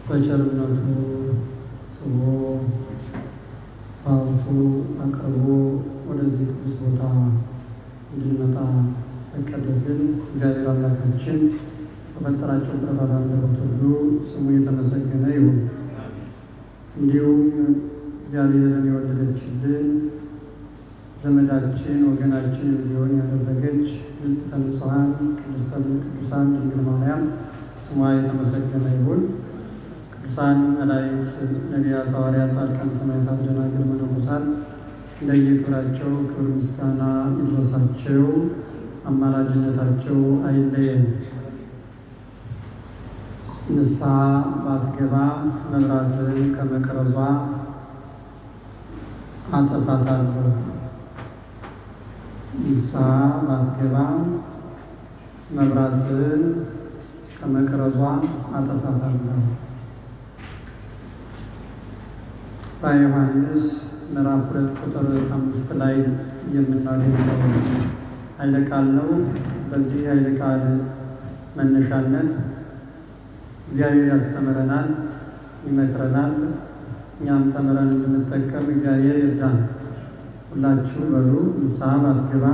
በቸርነቱ ስቦ በሀብቱ አቅርቦ ወደዚህ ቅዱስ ቦታ እንድንመጣ ፈቀደልን። እግዚአብሔር አምላካችን በፈጠራቸው ፍጥረታት አንደበት ሁሉ ስሙ የተመሰገነ ይሁን። እንዲሁም እግዚአብሔርን የወለደችልን ዘመዳችን ወገናችን እንዲሆን ያደረገች ንጽሕተ ንጹሐን ቅድስተ ቅዱሳን ድንግል ማርያም ስሟ የተመሰገነ ይሁን። ቅዱሳን መላእክት፣ ነቢያት፣ ሐዋርያት፣ ጻድቃን፣ ሰማዕታት፣ ደናግል፣ መነኮሳት እንደየክብራቸው ክብር ምስጋና ይድረሳቸው። አማላጅነታቸው አይለየን። ንስሐ ባትገባ መብራትን ከመቅረዟ አጠፋታለሁ። ንስሐ ባትገባ መብራትን ከመቅረዟ አጠፋታለሁ። ራዕየ ዮሐንስ ምዕራፍ 2 ቁጥር 5 ላይ የምናገኘው ኃይለ ቃል ነው። በዚህ ኃይለ ቃል መነሻነት እግዚአብሔር ያስተምረናል፣ ይመክረናል። እኛም ተምረን እንድንጠቀም እግዚአብሔር ይርዳን። ሁላችሁ በሉ ንስሐ ባትገባ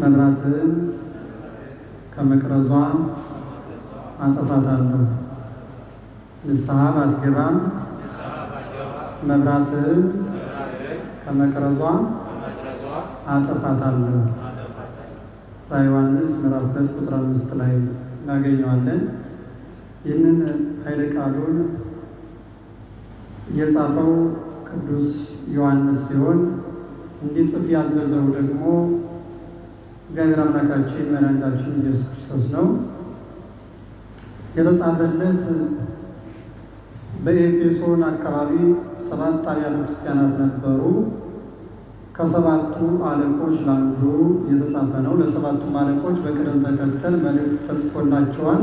መብራትን ከመቅረዟ አጠፋታለሁ። ንስሐ ባትገባ መብራትን ከመቅረዟ አጠፋታለሁ። ራዕየ ዮሐንስ ምዕራፍ 2 ቁጥር 5 ላይ እናገኘዋለን። ይህንን ኃይለ ቃሉን የጻፈው ቅዱስ ዮሐንስ ሲሆን እንዲጽፍ ያዘዘው ደግሞ እግዚአብሔር አምላካችን መድኃኒታችን ኢየሱስ ክርስቶስ ነው። የተጻፈለት በኤፌሶን አካባቢ 7 አብያተ ክርስቲያናት ነበሩ። ከሰባቱ አለቆች ለአንዱ የተጻፈ ነው። ለሰባቱም አለቆች በቅደም ተከተል መልእክት ተጽፎላቸዋል።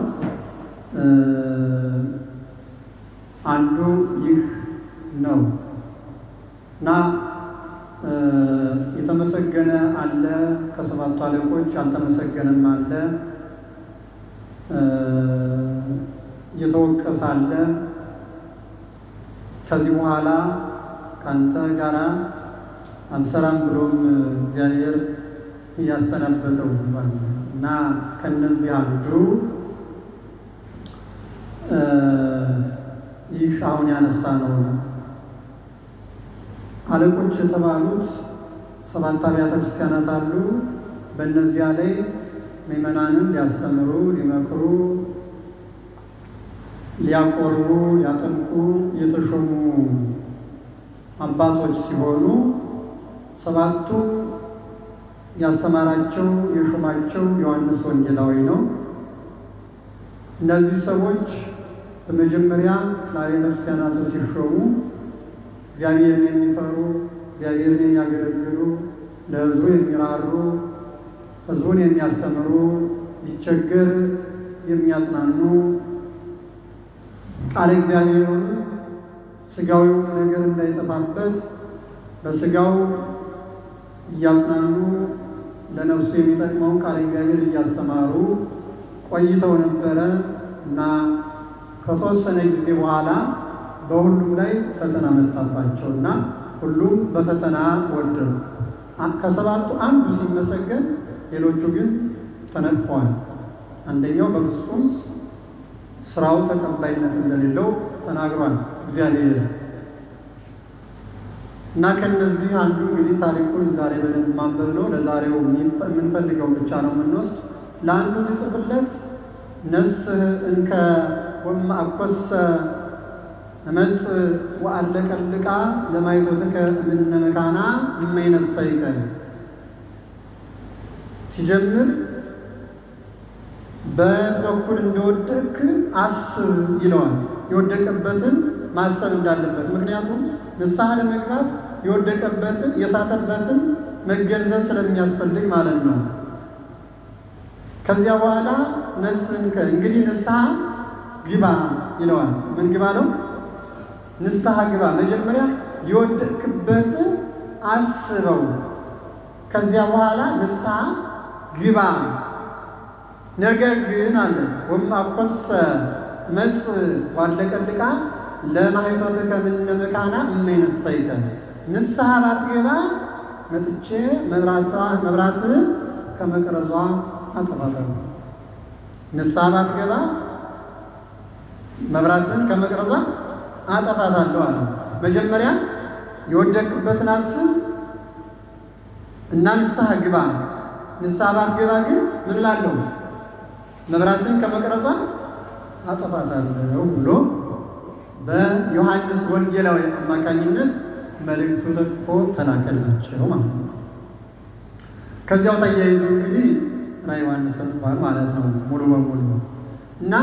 አንዱ ይህ ነው እና የተመሰገነ አለ፣ ከሰባቱ አለቆች ያልተመሰገነም አለ፣ የተወቀሰ አለ። ከዚህ በኋላ ካንተ ጋራ አንሰራም ብሎም እግዚአብሔር እያሰናበተው ባለ እና ከነዚህ አንዱ ይህ አሁን ያነሳ ነው። አለቆች የተባሉት 7 አብያተ ክርስቲያናት አሉ። በእነዚያ ላይ ምዕመናንን ሊያስተምሩ፣ ሊመክሩ፣ ሊያቆርቡ፣ ሊያጠምቁ የተሾሙ አባቶች ሲሆኑ 7ቱ ያስተማራቸው የሾማቸው ዮሐንስ ወንጌላዊ ነው። እነዚህ ሰዎች በመጀመሪያ ለአብያተ ክርስቲያናቱ ሲሾሙ እግዚአብሔርን የሚፈሩ፣ እግዚአብሔርን የሚያገለግሉ፣ ለሕዝቡ የሚራሩ፣ ሕዝቡን የሚያስተምሩ፣ ቢቸገር የሚያጽናኑ፣ ቃለ እግዚአብሔርን ሥጋዊው ነገር እንዳይጠፋበት በሥጋው እያጽናኑ ለነፍሱ የሚጠቅመውን ቃለ እግዚአብሔር እያስተማሩ ቆይተው ነበረ እና ከተወሰነ ጊዜ በኋላ በሁሉም ላይ ፈተና መጣባቸው እና ሁሉም በፈተና ወደቁ። ከሰባቱ አንዱ ሲመሰገን፣ ሌሎቹ ግን ተነቅፈዋል። አንደኛው በፍጹም ስራው ተቀባይነት እንደሌለው ተናግሯል እግዚአብሔር እና ከነዚህ አንዱ እንግዲህ ታሪኩን ዛሬ በደንብ ማንበብ ነው። ለዛሬው የምንፈልገውን ብቻ ነው የምንወስድ። ለአንዱ ሲጽፍለት ነስህ እንከ ወማእኮሰ እመጽ ወአለቀልቃ ለማይቶትከ እምነ መካና እማይነሳይከ ሲጀምር በት በኩል እንደወደቅ አስብ ይለዋል። የወደቀበትን ማሰብ እንዳለበት፣ ምክንያቱም ንስሐ ለመግባት የወደቀበትን የሳተበትን መገንዘብ ስለሚያስፈልግ ማለት ነው። ከዚያ በኋላ ነስንከ እንግዲህ ንስሐ ግባ ይለዋል። ምን ግባ ነው? ንስሐ ግባ። መጀመሪያ የወደቅበትን አስበው፣ ከዚያ በኋላ ንስሐ ግባ። ነገር ግን አለ ወማእኮሰ እመጽእ ወአለቀልቃ ለማኅቶትከ እምነ መካና እማይነሳይከ ንስሐ ባትገባ መጥቼ መብራትን ከመቅረዟ አጠፋታለሁ። ንስሐ ባትገባ መብራትን ከመቅረዟ አጠፋታለሁ አለ። መጀመሪያ የወደቅበትን አስብ እና ንስሐ ግባ። ንስሐ ባትገባ ግን ምን እላለሁ? መብራትን ከመቅረዟ አጠፋታለሁ ብሎ በዮሐንስ ወንጌላዊ አማካኝነት መልእክቱ ተጽፎ ተላከላቸው ማለት ነው። ከዚያው ተያይዞ እንግዲህ ራዕየ ዮሐንስ ተጽፏል ማለት ነው ሙሉ በሙሉ እና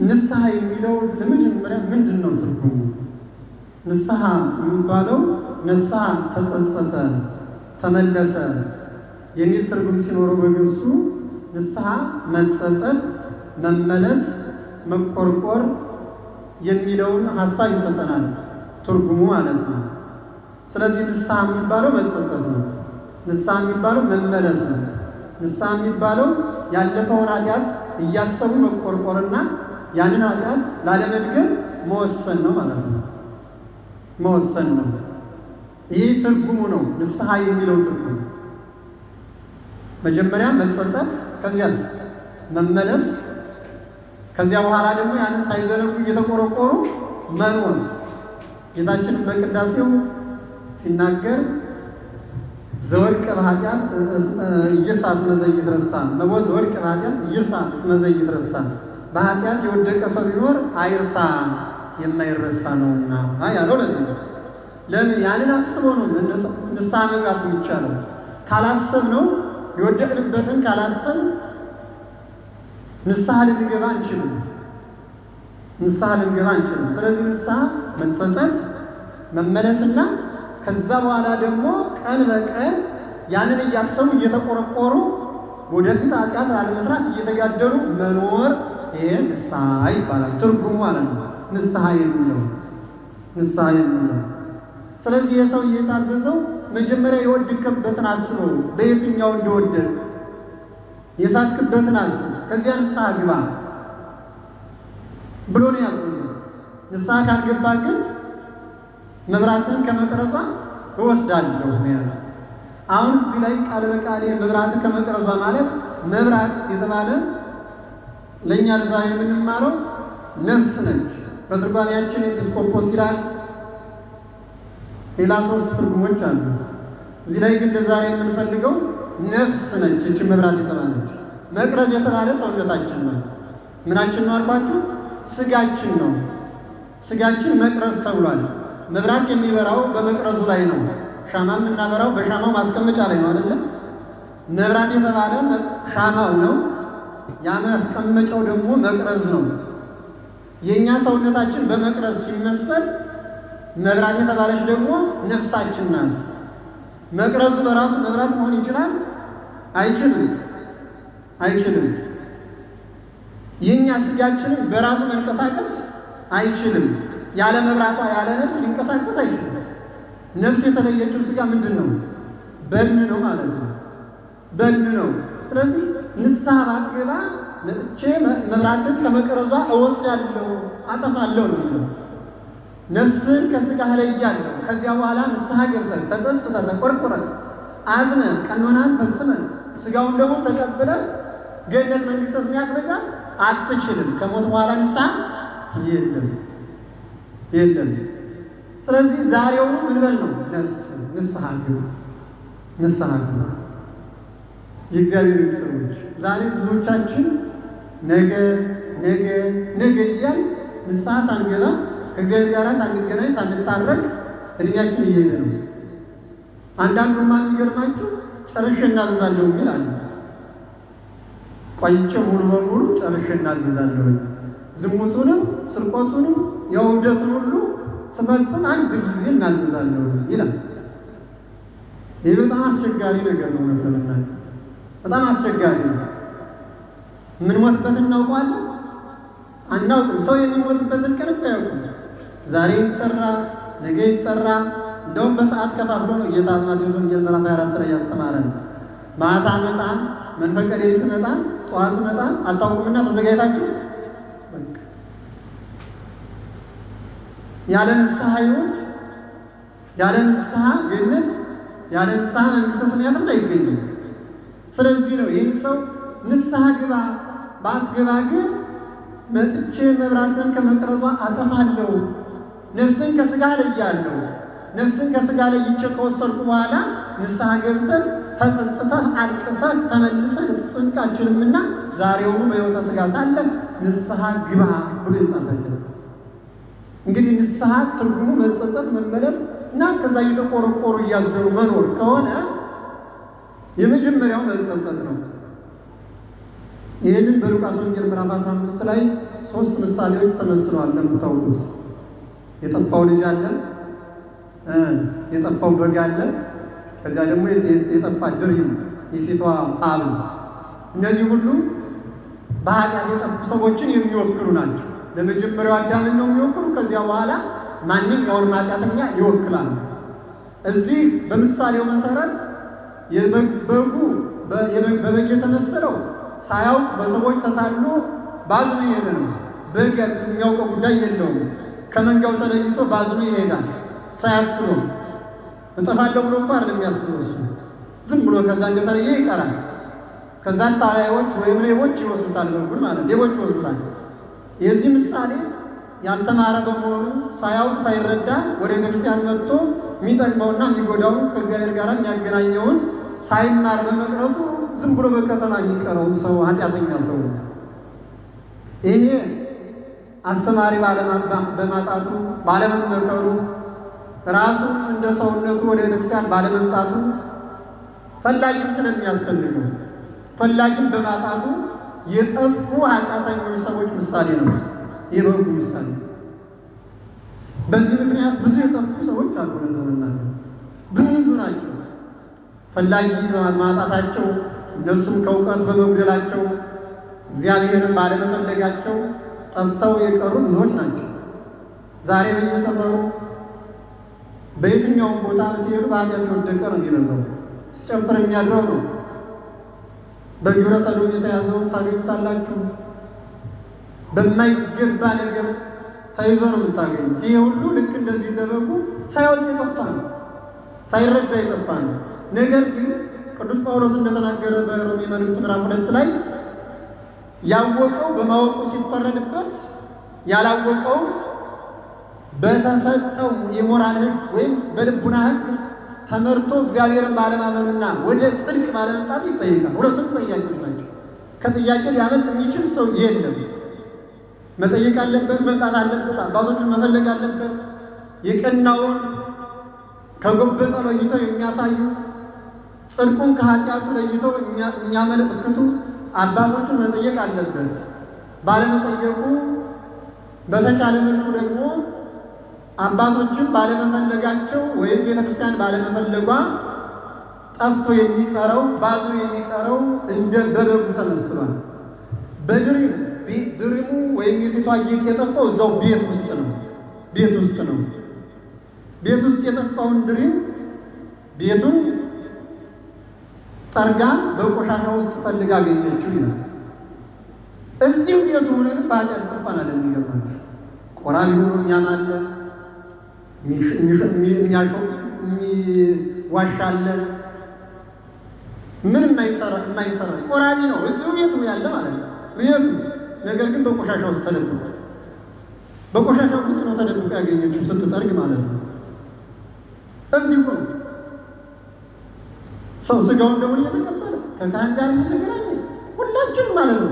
ንስሐ የሚለው ለመጀመሪያ ምንድን ነው ትርጉሙ? ንስሐ የሚባለው ንስሐ ተጸጸተ፣ ተመለሰ የሚል ትርጉም ሲኖረው በግሱ ንስሐ መጸጸት፣ መመለስ፣ መቆርቆር የሚለውን ሀሳብ ይሰጠናል ትርጉሙ ማለት ነው። ስለዚህ ንስሐ የሚባለው መጸጸት ነው። ንስሐ የሚባለው መመለስ ነው። ንስሐ የሚባለው ያለፈውን ኃጢአት እያሰቡ መቆርቆርና ያንን ኃጢአት ላለመድገም መወሰን ነው ማለት ነው። መወሰን ነው። ይህ ትርጉሙ ነው ንስሐ የሚለው ትርጉም። መጀመሪያ መጸጸት፣ ከዚያስ መመለስ፣ ከዚያ በኋላ ደግሞ ያንን ሳይዘነጉ እየተቆረቆሩ መኖር። ጌታችንን በቅዳሴው ሲናገር ዘወድቀ በኃጢአት ኢይርሳ እስመ ዘኢይትረሳ መቦ ዘወድቀ በኃጢአት ኢይርሳ እስመ ዘኢይትረሳ፣ በኃጢአት የወደቀ ሰው ቢኖር አይርሳ የማይረሳ ነውና ያለው ለዚህ ነው። ለምን ያንን አስቦ ነው ንስሐ መግባት የሚቻለው። ካላሰብ ነው የወደቅንበትን ካላሰብ ንስሐ ልንገባ አንችልም። ንስሐ ልንገባ አንችልም። ስለዚህ ንስሐ መጸጸት፣ መመለስና ከዛ በኋላ ደግሞ ቀን በቀን ያንን እያሰቡ እየተቆረቆሩ ወደፊት ኃጢአት ላለመስራት እየተጋደሉ መኖር፣ ይሄ ንስሐ ይባላል ትርጉሙ ማለት ነው። ንስሐ የሚለው ንስሐ የሚለው ስለዚህ የሰው እየታዘዘው መጀመሪያ የወደቅክበትን አስበው፣ በየትኛው እንደወደቅ የሳትክበትን አስብ፣ ከዚያ ንስሐ ግባ ብሎ ነው ያዘዘው። ንስሐ ካልገባ ግን መብራትን ከመቅረዟ እወስዳለሁ ነው ያለው። አሁን እዚህ ላይ ቃል በቃል መብራትን ከመቅረዟ ማለት መብራት የተባለ ለእኛ ለዛሬ የምንማረው ነፍስ ነች። በትርጓሜያችን ኤጲስቆጶስ ይላል። ሌላ ሶስት ትርጉሞች አሉት። እዚህ ላይ ግን ለዛሬ የምንፈልገው ነፍስ ነች። እቺ መብራት የተባለች መቅረዝ የተባለ ሰውነታችን ነው። ምናችን ነው አልኳችሁ? ስጋችን ነው። ስጋችን መቅረዝ ተብሏል። መብራት የሚበራው በመቅረዙ ላይ ነው። ሻማ የምናበራው በሻማው ማስቀመጫ ላይ ነው አይደለም? መብራት የተባለ ሻማው ነው። ያ ማስቀመጫው ደግሞ መቅረዝ ነው። የእኛ ሰውነታችን በመቅረዝ ሲመሰል መብራት የተባለች ደግሞ ነፍሳችን ናት። መቅረዙ በራሱ መብራት መሆን ይችላል? አይችልም። አይችልም። የእኛ ስጋችንም በራሱ መንቀሳቀስ አይችልም። ያለ መብራቷ ያለ ነፍስ ሊንቀሳቀስ አይችልም። ነፍስ የተለየችው ስጋ ምንድን ነው? በድን ነው ማለት ነው። በድን ነው። ስለዚህ ንስሐ ባትገባ መጥቼ መብራትን ከመቅረዟ እወስዳለሁ፣ አጠፋለሁ ነው። ነፍስን ከስጋ ለያለሁ። ከዚያ በኋላ ንስሐ ገብተህ ተጸጽተህ ተቆርቁረህ አዝነህ ቀኖናን ፈጽመህ ስጋውን ደግሞ ተቀብለህ ገነት መንግሥተ ሰማያት መግባት አትችልም። ከሞት በኋላ ንስሐ የለም የለም። ስለዚህ ዛሬውኑ ምን በል ነው? ንስሐ ግባ፣ ንስሐ ግባ። የእግዚአብሔር ሰዎች ዛሬ ብዙዎቻችን ነገ ነገ ነገ እያል ንስሐ ሳንገባ ከእግዚአብሔር ጋር ሳንገናኝ ሳንታረቅ እድሜያችን እየሄደ ነው። አንዳንዱማ የሚገርማችሁ ጨርሼ እናዘዛለሁ የሚል አለ። ቆይቼ ሙሉ በሙሉ ጨርሼ እናዘዛለሁ፣ ዝሙቱንም ስርቆቱንም የውደቱን ሁሉ ስፈጽም አንድ ጊዜ እናዘዛለሁ ይላል። ይህ በጣም አስቸጋሪ ነገር ነው። ለምናል በጣም አስቸጋሪ ነው። የምንሞትበትን እናውቀዋለን? አናውቅም። ሰው የሚሞትበትን ቀን እኮ ያውቁም። ዛሬ ይጠራ፣ ነገ ይጠራ። እንደውም በሰዓት ከፋፍሎ ነው ጌታ ማቴዎስ ወንጌል ምዕራፍ 24 ላይ ያስተማረን። ማታ መጣ፣ መንፈቀ ሌሊት መጣ፣ ጠዋት መጣ፣ አታውቁምና ተዘጋጅታችሁ ያለ ንስሐ ሕይወት፣ ያለ ንስሐ ገነት፣ ያለ ንስሐ መንግሥተ ሰማያትም አይገኝም። ስለዚህ ነው ይህን ሰው ንስሐ ግባ፣ ባትገባ ግን መጥቼ መብራትን ከመቅረዟ አጠፋለሁ፣ ነፍስን ከሥጋ ለያለሁ። ነፍስን ከሥጋ ለይቼ ከወሰድኩ በኋላ ንስሐ ገብተህ ተጸጽተህ አልቅሰህ ተመልሰህ ልትጸድቅ አትችልምና ዛሬውኑ በሕይወተ ሥጋ ሳለህ ንስሐ ግባ ብሎ የጻፈለት። እንግዲህ ንስሐ ትርጉሙ መጸጸት፣ መመለስ እና ከዛ እየተቆረቆሩ እያዘኑ መኖር ከሆነ የመጀመሪያው መጸጸት ነው። ይህንን በሉቃስ ወንጌል ምዕራፍ 15 ላይ 3 ምሳሌዎች ተመስለዋል። እንደምታውቁት የጠፋው ልጅ አለ፣ የጠፋው በግ አለ፣ ከዚያ ደግሞ የጠፋ ድሪም የሴቷ ሀብል። እነዚህ ሁሉ በኃጢአት የጠፉ ሰዎችን የሚወክሉ ናቸው። ለመጀመሪያው አዳምን ነው የሚወክሉ። ከዚያ በኋላ ማንኛውንም ኃጢአተኛ ይወክላሉ። እዚህ በምሳሌው መሰረት በጉ በበግ የተመሰለው ሳያውቅ በሰዎች ተታሎ ባዝኖ ይሄድ ነው። በግ የሚያውቀው ጉዳይ የለውም። ከመንጋው ተለይቶ ባዝኖ ይሄዳል ሳያስበው። እጠፋለሁ ብሎ እንኳን የሚያስበው እሱ ዝም ብሎ ከዛ እንደተለየ ይቀራል። ከዛ ታላዮች ወይም ሌቦች ይወስዱታል። በጉን ማለት ሌቦች ይወስዱታል። የዚህ ምሳሌ ያልተማረ በመሆኑ ሳያውቅ ሳይረዳ ወደ ክርስቲያን መጥቶ የሚጠቅመውና የሚጎዳው ከእግዚአብሔር ጋር የሚያገናኘውን ሳይማር በመቅረቱ ዝም ብሎ በከተማ የሚቀረው ሰው ኃጢአተኛ ሰው። ይሄ አስተማሪ በማጣቱ ባለመመከሩ፣ ራሱ እንደ ሰውነቱ ወደ ቤተክርስቲያን ባለመምጣቱ፣ ፈላጊም ስለሚያስፈልገው ፈላጊም በማጣቱ የጠፉ ኃጢአተኞች ሰዎች ምሳሌ ነው የበጉ ምሳሌ። በዚህ ምክንያት ብዙ የጠፉ ሰዎች አሉ። ለዘመናቸው ብዙ ናቸው። ፈላጊ በማጣታቸው፣ እነሱም ከእውቀት በመጉደላቸው፣ እግዚአብሔርን ባለመፈለጋቸው ጠፍተው የቀሩ ብዙዎች ናቸው። ዛሬ በየሰፈሩ በየትኛውም ቦታ ብትሄዱ በኃጢአት የወደቀ ነው የሚበዛው። ሲጨፍር የሚያድረው ነው። በግብረ ሰዶም የተያዘውን ታገኙታላችሁ። በማይገባ ነገር ተይዞ ነው የምታገኙት። ይሄ ሁሉ ልክ እንደዚህ እንደበጉ ሳያውቅ የጠፋ ነው፣ ሳይረዳ የጠፋ ነው። ነገር ግን ቅዱስ ጳውሎስ እንደተናገረ በሮሜ መልእክቱ ምዕራፍ 2 ላይ ያወቀው በማወቁ ሲፈረድበት፣ ያላወቀው በተሰጠው የሞራል ሕግ ወይም በልቡና ሕግ ተመርቶ እግዚአብሔርን ባለማመኑና ወደ ጽድቅ ባለመምጣቱ ይጠይቃል። ሁለቱም ጠያቂዎች ናቸው። ከጥያቄ ሊያመልጥ የሚችል ሰው የለም። መጠየቅ አለበት፣ መምጣት አለበት፣ አባቶችን መፈለግ አለበት። የቀናውን ከጎበጠ ለይተው የሚያሳዩ፣ ጽድቁን ከኃጢአቱ ለይተው የሚያመለክቱ አባቶችን መጠየቅ አለበት። ባለመጠየቁ በተቻለ መልኩ ደግሞ አባቶችን ባለመፈለጋቸው ወይም ቤተክርስቲያን ባለመፈለጓ ጠፍቶ የሚቀረው ባዙ የሚቀረው እንደ በበጉ ተመስሏል። ድሪሙ ወይም የሴቷ ጌጥ የጠፋው እዛው ቤት ውስጥ ነው። ቤት ውስጥ የጠፋውን ድሪም ቤቱን ጠርጋ በቆሻሻ ውስጥ ፈልጋ አገኘችው ይላል። እዚሁ ቤቱ ሆነን በኃጢአት ጠፋናል። የሚገባቸው ቆራቢ ሆኖ እኛም አለ የሚዋሻለ ምን የማይሰራ ቆራቢ ነው። እዚሁ ቤቱ ያለ ማለት ነው ቤቱ። ነገር ግን በቆሻሻ ውስጥ ተደብቆ በቆሻሻ ውስጥ ነው ተደብቆ ያገኘችው ስትጠርግ ማለት ነው። እዚሁ ነው ሰው ስጋውን ደግሞ እየተቀበለ ከካህን ጋር እየተገናኘ ሁላችንም ማለት ነው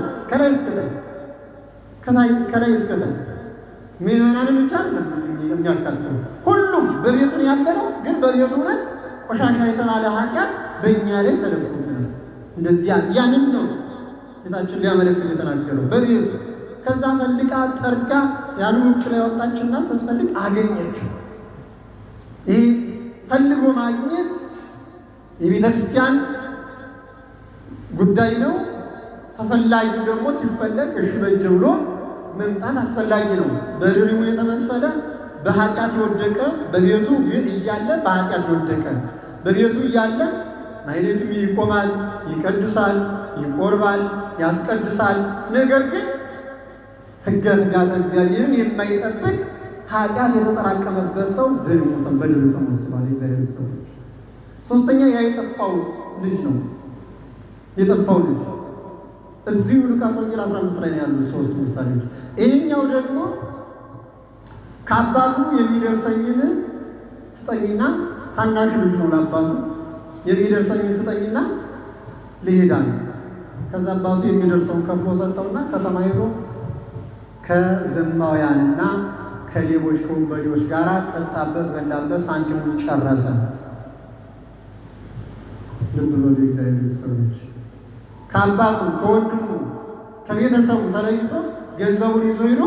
ከላይ እስከታች ምዕመናንን ብቻ አይደለም የሚያካትተው ሁሉም በቤቱን ያለነው። ግን በቤቱ ሆነን ቆሻሻ የተባለ ኃጢአት በእኛ ላይ ተደብቆብናል። እንደዚያ ያንን ነው ጌታችን ሊያመለክት የተናገረው በቤቱ። ከዛ ፈልቃ ጠርጋ ያንን ውጭ ላይ ወጣችና ስትፈልግ አገኘችው። ይህ ፈልጎ ማግኘት የቤተ ክርስቲያን ጉዳይ ነው። ተፈላጊው ደግሞ ሲፈለግ እሺ በጀ ብሎ መምጣት አስፈላጊ ነው። በድሪሙ የተመሰለ በኃጢአት የወደቀ በቤቱ ግን እያለ በኃጢአት የወደቀ በቤቱ እያለ ማኅሌቱም ይቆማል፣ ይቀድሳል፣ ይቆርባል፣ ያስቀድሳል። ነገር ግን ሕገ ሕግጋተ እግዚአብሔርን የማይጠብቅ ኃጢአት የተጠራቀመበት ሰው በድሪሙ ተመስሏል። የእግዚአብሔር ሰዎች ሶስተኛ ያ የጠፋው ልጅ ነው። የጠፋው ልጅ እዚሁ ሉቃስ ወንጌል 15 ላይ ያሉ ሶስት ምሳሌዎች። ይሄኛው ደግሞ ከአባቱ የሚደርሰኝን ስጠኝና ታናሽ ልጅ ነው ለአባቱ የሚደርሰኝን ስጠኝና ልሄድ አለ። ከዛ አባቱ የሚደርሰውን ከፍሎ ሰጠውና ከተማ ሄዶ ከዘማውያንና ከሌቦች ከወንበዴዎች ጋር ጠጣበት፣ በላበት፣ ሳንቲሙን ጨረሰ። ልብ በሉ የእግዚአብሔር ሰዎች፣ ከአባቱ ከወንድሙ ከቤተሰቡ ተለይቶ ገንዘቡን ይዞ ሄዶ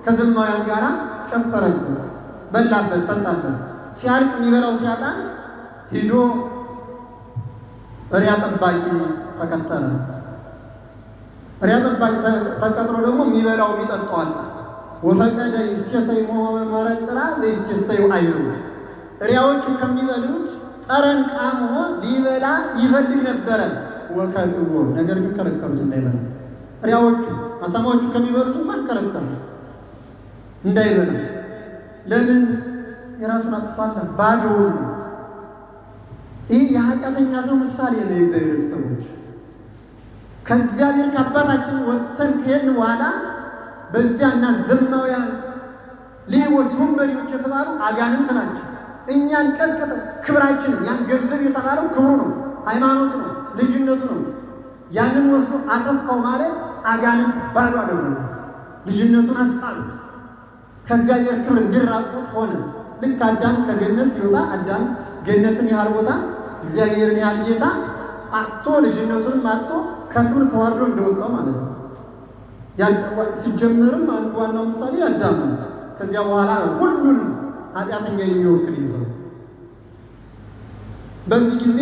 ከዘማውያን ጋር ጨፈረበት፣ በላበት፣ ጠጣበት። ሲያልቅ የሚበላው ሲያጣ ሂዶ እሪያ ጠባቂ ተቀጠረ። እሪያ ጠባቂ ተቀጥሮ ደግሞ የሚበላው የሚጠጣው አጣ። ወፈቀደ ይስቴሰይ መረጽራ ዘይስቴሰዩ አይሩ። እሪያዎቹ ከሚበሉት ጠረን ቃሞ ሊበላ ይፈልግ ነበረ። ወከልዎ ነገር ግን ከለከሉት እንዳይበላ። እሪያዎቹ አሳማዎቹ ከሚበሉትም አልከለከሉ እንዳይበላ። ለምን? የራሱን አጥቷል፣ ባዶውን። ይህ የኃጢአተኛ ሰው ምሳሌ ነው። የእግዚአብሔር ሰዎች ከእግዚአብሔር ከአባታችን ወጥተን ከሄድን በኋላ በዚያና ዘማውያን ሌቦች ወንበዴዎች የተባሉ አጋንንት ናቸው። እኛን ቀጥቀጥ ክብራችን ያን ገንዘብ የተባለው ክብሩ ነው፣ ሃይማኖቱ ነው፣ ልጅነቱ ነው። ያንን ወስዶ አጠፋው ማለት አጋንንት ባዶ አደረጉት፣ ልጅነቱን አስጣሉት፣ ከእግዚአብሔር ክብር እንዲራቁት ሆነ። ልክ አዳም ከገነት ሲወጣ አዳም ገነትን ያህል ቦታ እግዚአብሔርን ያህል ጌታ አጥቶ ልጅነቱንም አጥቶ ከክብር ተዋርዶ እንደወጣው ማለት ነው። ሲጀምርም አንዱ ዋናው ምሳሌ አዳም ነው። ከዚያ በኋላ ሁሉንም ኃጢአተኛ የሚወክል ይዘው በዚህ ጊዜ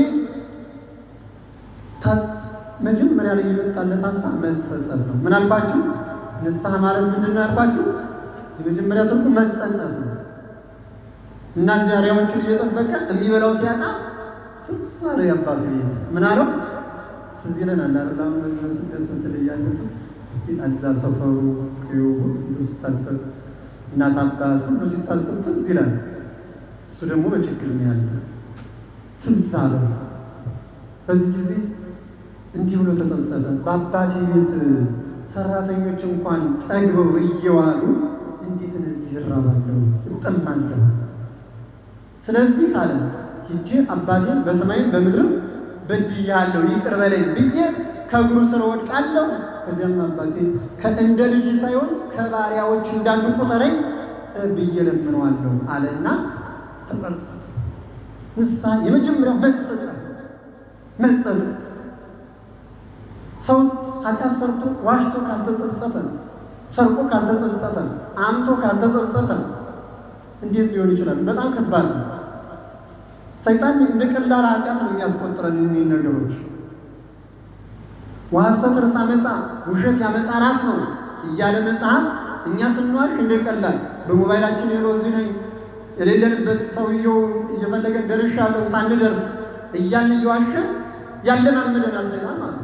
መጀመሪያ ላይ የመጣለት ሀሳብ መጸጸት ነው። ምን አልኳችሁ? ንስሐ ማለት ምንድን ነው ያልኳችሁ? የመጀመሪያ ትርጉም መጸጸት ነው። እና ዛሬዎቹን እየጠበቀ የሚበላው ሲያጣ ትዝ አለው የአባቱ ቤት። ምን አለው? ትዝ ይለናል አይደል? አሁን በዚህ መስገት በተለይ ያለ ሰው ትዝ ይላል። እዛ ሰፈሩ ከዩ ሁሉ ሲታሰብ እናት አባት ሁሉ ሲታሰብ ትዝ ይላል። እሱ ደግሞ በችግር ነው ያለ። ትዝ አለው። በዚህ ጊዜ እንዲህ ብሎ ተጸጸተ። በአባቴ ቤት ሰራተኞች እንኳን ጠግበው እየዋሉ እንዴት እዚህ እራባለሁ እጠማለሁ? ስለዚህ አለ ሂጄ አባቴን በሰማይም በምድርም በድያለሁ ይቅር በለኝ ብዬ ከእግሩ ስር ወድቃለሁ። ከዚያም አባቴ እንደ ልጅ ሳይሆን ከባሪያዎች እንዳንዱ ቁጠረኝ ብዬ ለምነዋለሁ አለና ተጸጸተ። ንስሐ የመጀመሪያው መጸጸት። ሰው ኃጢአት ሰርቶ ዋሽቶ ካልተጸጸተ፣ ሰርቆ ካልተጸጸተ፣ አምቶ ካልተጸጸተ እንዴት ሊሆን ይችላል? በጣም ከባድ ነው። ሰይጣን እንደ ቀላል ኃጢአት ነው የሚያስቆጥረን እኒህ ነገሮች። ወሐሰት ርእሰ አመፃ፣ ውሸት ያመፃ ራስ ነው እያለ መጽሐፍ እኛ ስንዋሽ እንደ ቀላል በሞባይላችን የለው እዚህ ነኝ የሌለንበት ሰውየው እየፈለገን ደርሻለሁ ሳንደርስ እያልን እየዋሸን ያለማምደናል። ሰይጣን ማለት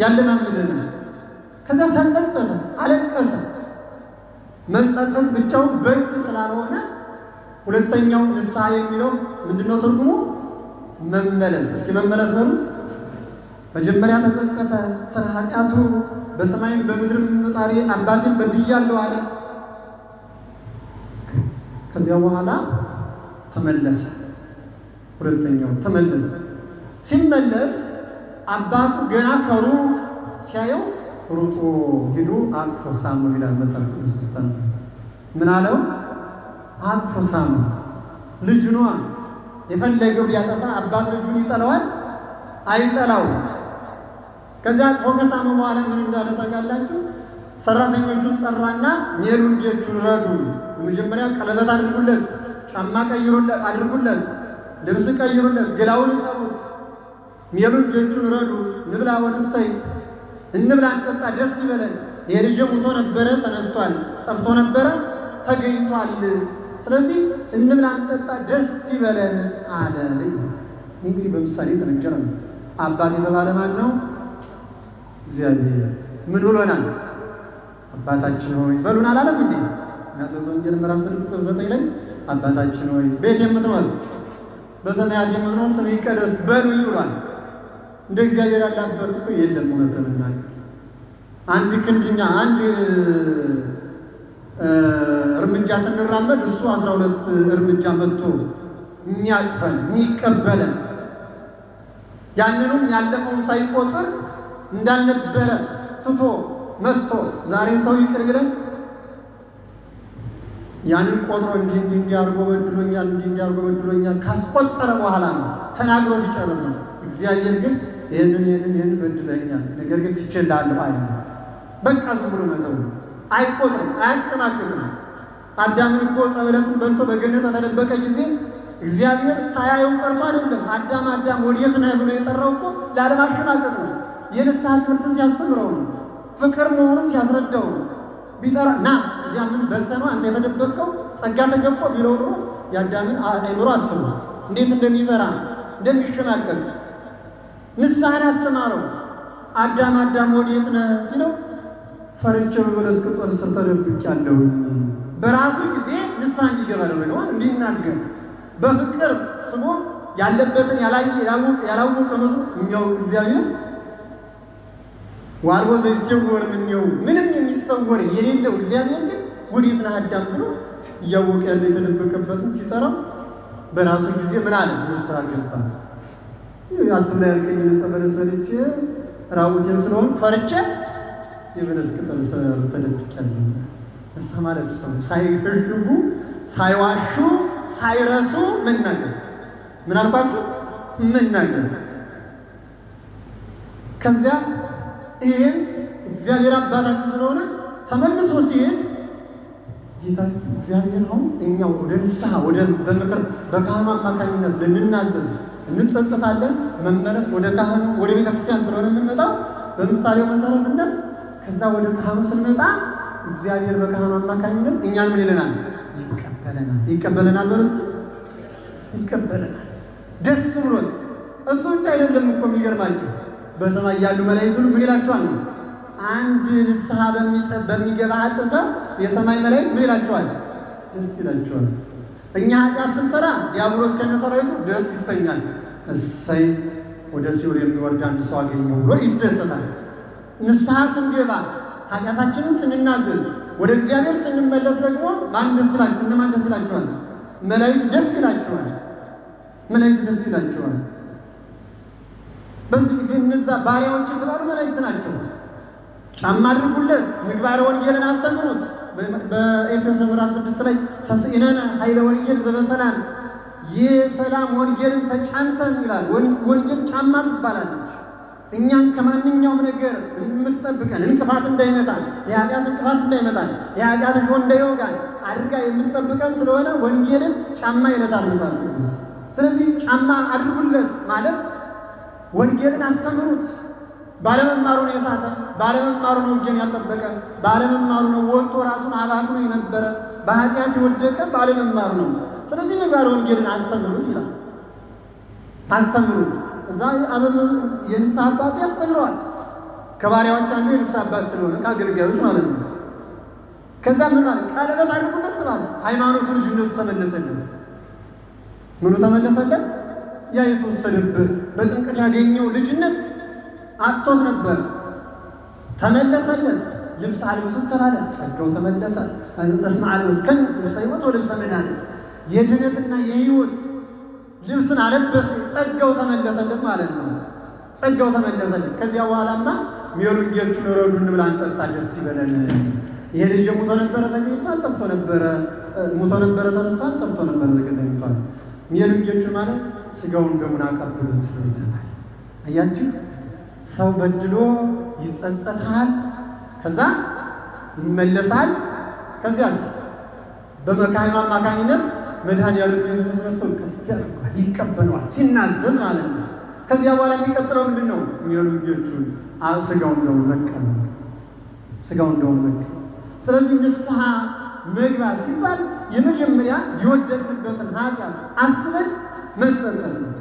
ያለማምደናል። ከዛ ተጸጸተ፣ አለቀሰ። መጸጸት ብቻውን በቂ ስላልሆነ ሁለተኛው ንስሐ የሚለው ምንድነው ትርጉሙ? መመለስ። እስኪ መመለስ በሉ። መጀመሪያ ተጸጸተ ስለ ኃጢአቱ፣ በሰማይም በምድርም ፈጣሪ አባቴን በድያለሁ አለ። ከዚያ በኋላ ተመለሰ። ሁለተኛው ተመለሰ። ሲመለስ አባቱ ገና ከሩቅ ሲያየው ሩጦ ሄዶ አቅፎ ሳመው ይላል መጽሐፍ ቅዱስ ውስጥ። ምን አለው? አቅፎ ሳመው። ልጁ ነዋ። የፈለገው ቢያጠፋ አባት ልጁን ይጠላዋል? አይጠላውም። ከዚያ አቅፎ ከሳመው በኋላ ምን እንዳለ ታውቃላችሁ? ሰራተኞቹን ጠራና ሜሉን ጌቹን ረዱ። በመጀመሪያ ቀለበት አድርጉለት፣ ጫማ አድርጉለት፣ ልብስ ቀይሩለት፣ ገላውን ይጠሩት። ሜሉን ጌቹን ረዱ። ንብላ ወንስተይ እንብላ እንጠጣ፣ ደስ ይበለን። ይሄ ልጅ ሙቶ ነበረ ተነስቷል፣ ጠፍቶ ነበረ ተገኝቷል። ስለዚህ እንብላ እንጠጣ፣ ደስ ይበለን አለ። እንግዲህ በምሳሌ የተነገረ ነው። አባት የተባለ ማን ነው? እግዚአብሔር። ምን ብሎናል? አባታችን ሆይ በሉን አላለም እንዴ? ማቴዎስ ወንጌል ምዕራፍ 6:9 ላይ አባታችን ሆይ ቤት የምትኖር በሰማያት የምትኖር ስምህ ይቀደስ በሉኝ ብሏል። እንደ እግዚአብሔር ያለ አባት እኮ የለም። እውነት ለመናገር አንድ ክንድኛ አንድ እርምጃ ስንራመድ እሱ 12 እርምጃ መጥቶ የሚያቅፈን የሚቀበለን ያንንም ያለፈውን ሳይቆጥር እንዳልነበረ ትቶ መጥቶ ዛሬ ሰው ይቅር ብለን ያንን ቆጥሮ እንዲህ አድርጎ በድሎኛል እንዲህ አድርጎ በድሎኛል ካስቆጠረ በኋላ ነው ተናግሮ ሲጨርስ ነው እግዚአብሔር ግን ይሄንን በድለኛል ነገር ግን ትችላለህ አይደል በቃ ዝም ብሎ መተው አይቆጥርም አያቀማቅቅም። አዳምን እኮ ዕፀ በለስን በልቶ በገነት ተደበቀ ጊዜ እግዚአብሔር ሳያየው ቀርቶ አይደለም አዳም ወዴት ነህ ብሎ የጠራው እኮ ላለማሸማቀቅ ነው። የንስሐ ትምህርትን ሲያስተምረው ነው። ፍቅር መሆኑን ሲያስረዳው ነው። ቢጠራ ና እዚያ ምን በልተህ ነው አንተ የተደበቀው ጸጋ ተገፎ ቢለው ነው የአዳምን አእምሮ አስቡ እንዴት እንደሚፈራ እንደሚሸማቀቅ ንስሐን አስተማረው። አዳም ወዴት ነህ ሲለው ፈርቼ በበለስ ቅጠል ስር ተደብቄአለሁ። በራሱ ጊዜ ንስሐ እንዲገባ ነው እንዲናገር በፍቅር ስሞ ያለበትን ያላወቀ መስሎ የሚያውቅ እግዚአብሔር ዋልቦ ዘይሰወር ምንም የሚሰወር የሌለው እግዚአብሔር ግን ወዴት ነህ አዳም ብሎ እያወቀ ያለ የተደበቀበትን ሲጠራው በራሱ ጊዜ ምን አለ ንስሐ ገባ። አትብላ ያልከኝ ዕፀ በለስ በልቼ ራቁቴን ስለሆንኩ ፈርቼ የበለስ ቅጠል ስር ተደብቄአለሁ። ንስሐ ማለት ሰው ሳይፈልጉ ሳይዋሹ ሳይረሱ መናገር ምን አልኳችሁ መናገር። ከዚያ ይህን እግዚአብሔር አባታችን ስለሆነ ተመልሶ ሲሄድ ጌታ እግዚአብሔር ነው እኛው ወደ ንስሐ በምክር በካህኑ አማካኝነት ልንናዘዝ እንጸጸታለን። መመለስ ወደ ካህኑ ወደ ቤተክርስቲያን ስለሆነ የምንመጣው በምሳሌው መሰረትነት ከዛ ወደ ካህኑ ስንመጣ እግዚአብሔር በካህኑ አማካኝነት እኛን ምን ይለናል? ይቀበለናል። በርስ ይቀበለናል። ደስ ብሎት እሱ ብቻ አይደለም እኮ የሚገርማችሁ በሰማይ ያሉ መላእክት ሁሉ ምን ይላቸዋል? አንድ ንስሐ በሚገባ ሰው የሰማይ መላእክት ምን ይላቸዋል? ደስ ይላቸዋል። እኛ ኃጢአት ስንሰራ ዲያብሎስ ከነሰራዊቱ ደስ ይሰኛል። እሰይ ወደ ሲኦል የሚወርድ አንድ ሰው አገኘሁ ብሎ ይደሰታል። ንስሐ ስንገባ ኃጢአታችንን ስንናዘዝ ወደ እግዚአብሔር ስንመለስ ደግሞ እነማን ደስ ይላቸዋል? መላእክት ደስ ይላቸዋል። መላእክት ደስ ይላቸዋል። በዚህ ጊዜ እነዛ ባሪያዎች የተባሉ መላእክት ናቸው። ጫማ አድርጉለት፣ ምግባረ ወንጌልን አስተምሩት። በኤፌሶን ምዕራፍ 6 ላይ ተስኢነነ ኃይለ ወንጌል ዘበሰላም የሰላም ወንጌልን ተጫንተን ይላል። ወንጌል ጫማ ትባላለች። እኛን ከማንኛውም ነገር የምትጠብቀን እንቅፋት እንዳይመጣን የኃጢአት እንቅፋት እንዳይመጣን የኃጢአት እሾህ እንዳይወጋን አድርጋ የምትጠብቀን ስለሆነ ወንጌልን ጫማ ይለታል መጽሐፍ ቅዱስ። ስለዚህ ጫማ አድርጉለት ማለት ወንጌልን አስተምሩት። ባለመማሩ ነው የሳተ፣ ባለመማሩ ነው ወንጌልን ያልጠበቀ፣ ባለመማሩ ነው ወጥቶ ራሱን አባክኖ የነበረ፣ በኃጢአት የወደቀ ባለመማሩ ነው። ስለዚህ ምግባረ ወንጌልን አስተምሩት ይላል። አስተምሩት እዛ የንስሐ አባቱ ያስተምረዋል። ከባሪያዎች አንዱ የንስሐ አባት ስለሆነ ከአገልጋዮች ማለት ነው። ከዛ ምን ማለት ቀለበት አድርጉለት ማለት ሃይማኖቱ ልጅነቱ ተመለሰለት። ምኑ ተመለሰለት? ያ የተወሰደበት በጥምቀት ያገኘው ልጅነት አጥቶት ነበር፣ ተመለሰለት። ልብስ አልብሱት ተባለ፣ ጸጋው ተመለሰ። እስመ አልበስከን ልብሰ ሕይወት ወልብሰ መድኃኒት፣ የድነትና የሕይወት ልብስን አለበስ፣ ጸጋው ተመለሰለት ማለት ነው። ጸጋው ተመለሰለት። ከዚያ በኋላማ ሜሉንጌቹን ረዱን ብላ እንጠጣ ደስ ይበለን። ይሄ ልጅ ሙቶ ነበረ ተገኝቷል፣ ጠፍቶ ነበረ፣ ሙቶ ነበረ ተነስቷል፣ ጠፍቶ ነበረ ተገኝቷል። ሜሉንጌቹን ማለት ስጋውን ደሙን አቀብሉት ይተባል። አያችሁ፣ ሰው በድሎ ይጸጸታል፣ ከዛ ይመለሳል። ከዚያስ በመካህኑ አማካኝነት መድኃኒዓለም ኢየሱስ መጥቶ ይቀበለዋል ሲናዘዝ ማለት ነው። ከዚያ በኋላ የሚቀጥለው ምንድን ነው? ሜሉንጌቹን ስጋውን ደሙን መቀበል፣ ስጋውን ደሙን መቀበል። ስለዚህ ንስሐ መግባት ሲባል የመጀመሪያ የወደቅንበትን ኃጢአት አስበን መጸጸት ነው።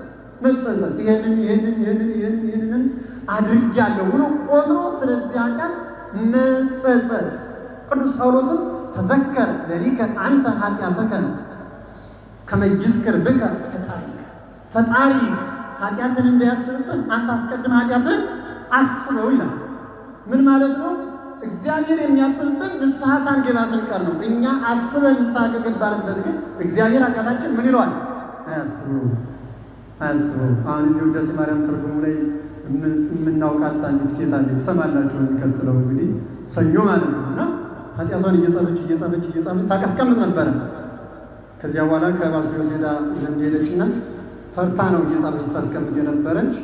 መጸጸት ይሄንን አድርጌያለሁ ብሎ ቆጥሮ ስለዚህ ኃጢአት መጸጸት። ቅዱስ ጳውሎስም ተዘከር ለሊከ አንተ ኃጢአተከ ከመ ይዝክር ብከ ፈጣሪ ኃጢአትን እንዳያስብብህ አንተ አስቀድመህ ኃጢአትን አስበው ይላል። ምን ማለት ነው? እግዚአብሔር የሚያስብብን ንስሐ ሳንገባ ስንቀር ነው። እኛ አስበን ንስሐ ከገባንበት ግን እግዚአብሔር ኃጢአታችን ምን ይለዋል? አያስበው። አሁን እዚህ ውዳሴ ማርያም ትርጉሙ ላይ የምናውቃት አንዲት ሴት አለች። ሰማላችሁ የሚቀጥለው እንግዲህ ሰኞ ማለት ነው። እና ኃጢአቷን እየጻፈች ታቀስቀምጥ ነበረ። ከዚያ በኋላ ከባስልዮስ ሄዳ ዘንድ ሄደችና ፈርታ ነው እየጻፈች ታስቀምጥ የነበረች።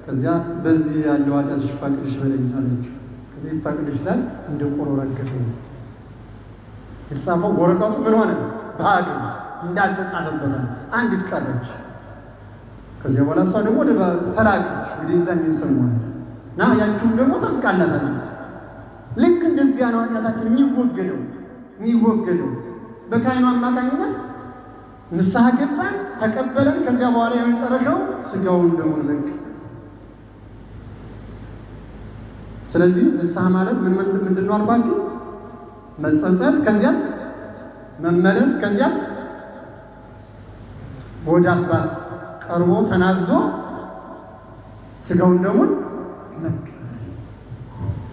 ከዚያ በዚህ ያለው ኃጢአትሽ ይፋቅልሽ በለኝ አለችው። ከዚህ ይፋቅልሽ ስላል እንደ ቆሎ ረገፈ። የተጻፈው ወረቀቱ ምን ሆነ? ባዶ እንዳልተጻፈበት አንዲት ቀረች። ከዚያ በኋላ እሷ ደግሞ ተላከች። እንግዲህ እዛ የሚንሰል ሆነ እና ያችሁም ደግሞ ጠብቃላታለች። ልክ እንደዚያ ነው ኃጢአታችን የሚወገደው በካህኑ አማካኝነት ንስሐ ገባን፣ ተቀበለን። ከዚያ በኋላ የመጨረሻው ሥጋውን ደሙን በቃ። ስለዚህ ንስሐ ማለት ምንድን ነው አልኳችሁ? መጸጸት፣ ከዚያስ መመለስ፣ ከዚያስ ወደ አባት ቀርቦ ተናዞ ሥጋውን ደሙን መቀበል።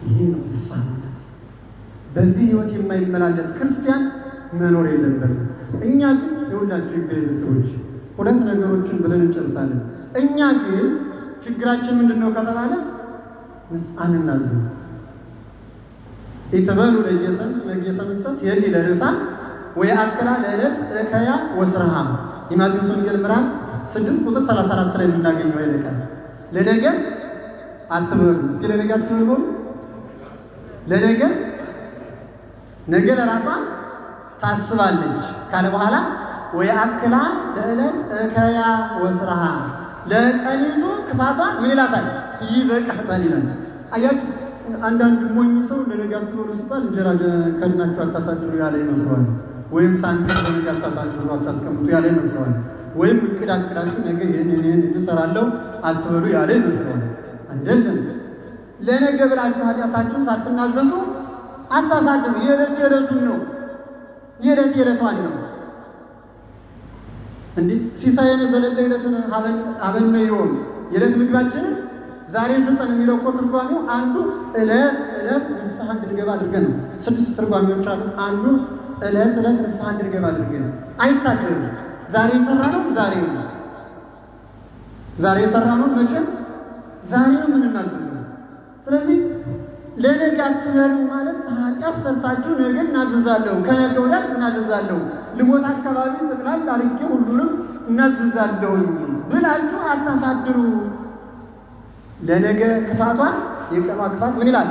ይሄ ነው ንስሐ ማለት። በዚህ ሕይወት የማይመላለስ ክርስቲያን መኖር የለበትም። እኛ ግን የሁላችሁ እግዚአብሔር ሰዎች ሁለት ነገሮችን ብለን እንጨርሳለን። እኛ ግን ችግራችን ምንድን ነው ከተባለ አንናዘዝ። ኢትበሉ ለየሰምስ ለየሰምሰት የሊ ለርሳ ወይ አክላ ለዕለት እከያ ወስራሃ የማቴዎስ ወንጌል ምዕራፍ 6 ቁጥር 34 ላይ የምናገኘው ይልቃል። ለነገ አትበሉ። እስኪ ለነገ አትበሉ። ለነገ ነገ ለራሷ ታስባለች ካለ በኋላ ወይ አክላ ለዕለት እከያ ወስራሃ ለቀኒቱ ክፋቷ ምን ይላታል? ይበቃታል ይላል። አያችሁ፣ አንዳንድ ሞኝ ሰው ለነገ አትበሉ ሲባል እንጀራ ከድናችሁ አታሳድሩ ያለ ይመስለዋል። ወይም ሳንቲም ለነገ አታሳድሩ አታስቀምጡ ያለ ይመስለዋል። ወይም እቅድ አቅዳችሁ ነገ ይህን እሰራለሁ አትበሉ ያለ ይመስለዋል። አይደለም። ለነገ ብላችሁ ኃጢአታችሁን ሳትናዘዙ አታሳድሩ። የዕለቱን ነው፣ የዕለቷን ነው። እንዴ ሲሳየነ ዘለለ ዕለትን ሀበነ ዮም የዕለት ምግባችንን ዛሬ ስጠን የሚለው እኮ ትርጓሜው አንዱ ዕለት ንስሐ እንድንገባ አድርገን ነው። 6 ትርጓሜዎች አሉት። አንዱ ዕለት ንስሐ እንድንገባ አድርገን ነው። አይታደርም። ዛሬ የሰራነው ዛሬ የሰራነው መቼም ዛሬ ነው የምንናዘዘው። ስለዚህ ለነገ አትበሉ ማለት ኃጢአት ሰርታችሁ ነገ እናዘዛለሁ፣ ከነገ ወዲያ እናዘዛለሁ፣ ልሞት አካባቢ ጥቅላል አድርጌ ሁሉንም እናዘዛለሁኝ ብላችሁ አታሳድሩ። ለነገ ክፋቷን የቀኗ ክፋት ምን ይላል?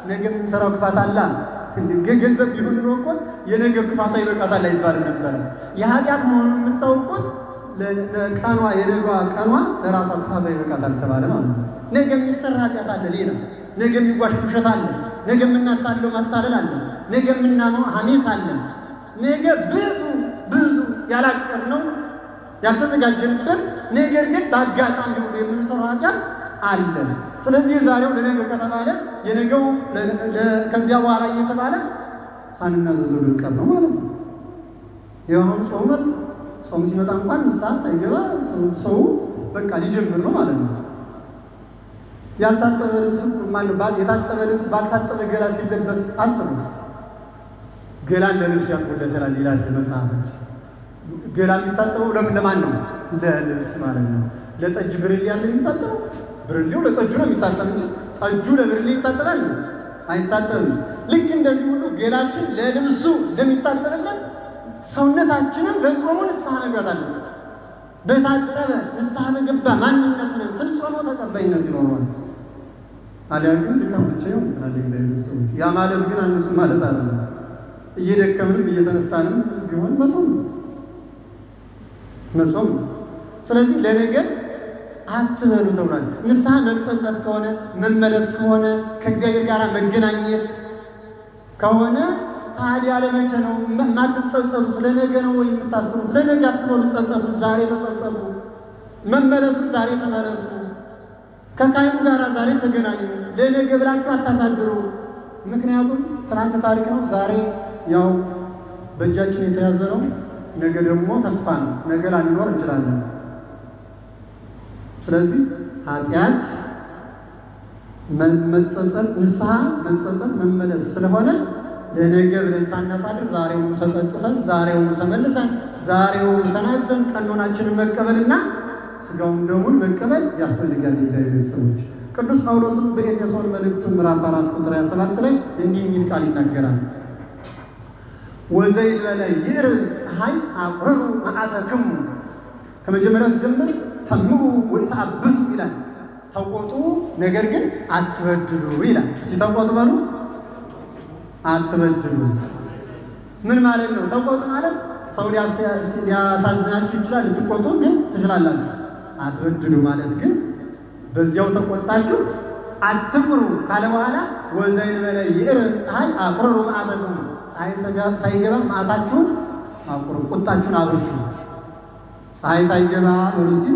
ነገ የምንሰራው ክፋት አላ ገንዘብ ቢሆን ኖሮ እኮ የነገ ክፋቷ ይበቃታል አይባልም ነበረ። የኃጢአት መሆኑን የምታውቁት ለቀኗ የነገ ቀኗ ለራሷ ክፋቷ ይበቃታል ተባለ ማለት ነው። ነገ የሚሰራ ኃጢአት አለ፣ ሌላ ነገ የሚዋሽ ውሸት አለ፣ ነገ የምናታለው ማታለል አለ፣ ነገ የምናመው ሐሜት አለ፣ ነገ ብዙ ያላቀርነው ያልተዘጋጀንበት ነገር ግን በአጋጣሚ ሁሉ የምንሰራው ኃጢአት አለ። ስለዚህ ዛሬው ለነገ ከተባለ የነገው ከዚያ በኋላ እየተባለ ሳንናዘዘው ልንቀር ነው ማለት ነው። የአሁኑ ጾም ሲመጣ እንኳን ንስሐ ሳይገባ ሰው በቃ ሊጀምር ነው ማለት ነው። ያልታጠበ ልብስ የታጠበ ልብስ ባልታጠበ ገላ ሲለበስ አስቡት። ገላን ለልብስ ያጥቡለታል ይላል መጽሐፎች። ገላ የሚታጠበው ለማን ነው? ለልብስ ማለት ነው። ለጠጅ ብርሌ ያለ የሚታጠበው ብርሌው ለጠጁ ነው የሚታጠብ እንጂ ጠጁ ለብርሌ ይታጠባል? አይታጠብም። ልክ እንደዚህ ሁሉ ገላችን ለልብሱ እንደሚታጠብለት ሰውነታችንም ለጾሙ ንስሐ መግባት አለበት። በታጠበ ንስሐ በገባ ማንነት ነን ስንጾመው ተቀባይነት ይኖረዋል። አሊያ ግን ድካም ብቻ ይሆናል። እግዚአብሔር ሰዎች ያ ማለት ግን አንሱ ማለት አይደለም። እየደከምንም እየተነሳንም ቢሆን መጾም። ስለዚህ ለነገ አትበሉ ተብሏል። ንስሐ መጸጸት ከሆነ መመለስ ከሆነ ከእግዚአብሔር ጋር መገናኘት ከሆነ ታዲያ ለመቼ ነው የማትጸጸቱት? ለነገ ነው ወይ የምታስቡት? ለነገ አትበሉ፣ ጸጸቱ ዛሬ ተጸጸቱ። መመለሱ ዛሬ ተመለሱ። ከካህኑ ጋር ዛሬ ተገናኙ። ለነገ ብላችሁ አታሳድሩ። ምክንያቱም ትናንት ታሪክ ነው፣ ዛሬ ያው በእጃችን የተያዘ ነው። ነገ ደግሞ ተስፋ ነው። ነገ ላንኖር እንችላለን። ስለዚህ ኃጢአት መጸጸት፣ ንስሐ መጸጸት፣ መመለስ ስለሆነ ለነገ ብለን ሳናሳድር ዛሬውኑ ተጸጽተን ዛሬውኑ ተመልሰን ዛሬውን ተናዘን ቀኖናችንን መቀበልና ሥጋውን ደሙን መቀበል ያስፈልጋል። የእግዚአብሔር ሰዎች ቅዱስ ጳውሎስም በኤፌሶን መልእክቱ ምዕራፍ 4 ቁጥር 27 ላይ እንዲህ የሚል ቃል ይናገራል። ወዘይበለ ይዕርብ ፀሐይ አቁርሩ መዓተክሙ፣ ከመጀመሪያው ሲጀምር ተምሁ ወይተአብሱ ይላል። ተቆጡ ነገር ግን አትበድሉ ይላል። እስቲ ተቆጡ በሉ፣ አትበድሉ። ምን ማለት ነው? ተቆጡ ማለት ሰው ሊያሳዝናችሁ ይችላል፣ ልትቆጡ ግን ትችላላችሁ። አትበድሉ ማለት ግን በዚያው ተቆጣችሁ አትቁሩ ካለ በኋላ ወዘይበለ ይዕርብ ፀሐይ አቁርሩ መዓተክሙ፣ ፀሐይ ሳይገባ መዓታችሁን አቁሩ፣ ቁጣችሁን አብርቱ። ፀሐይ ሳይገባ በሩስቲ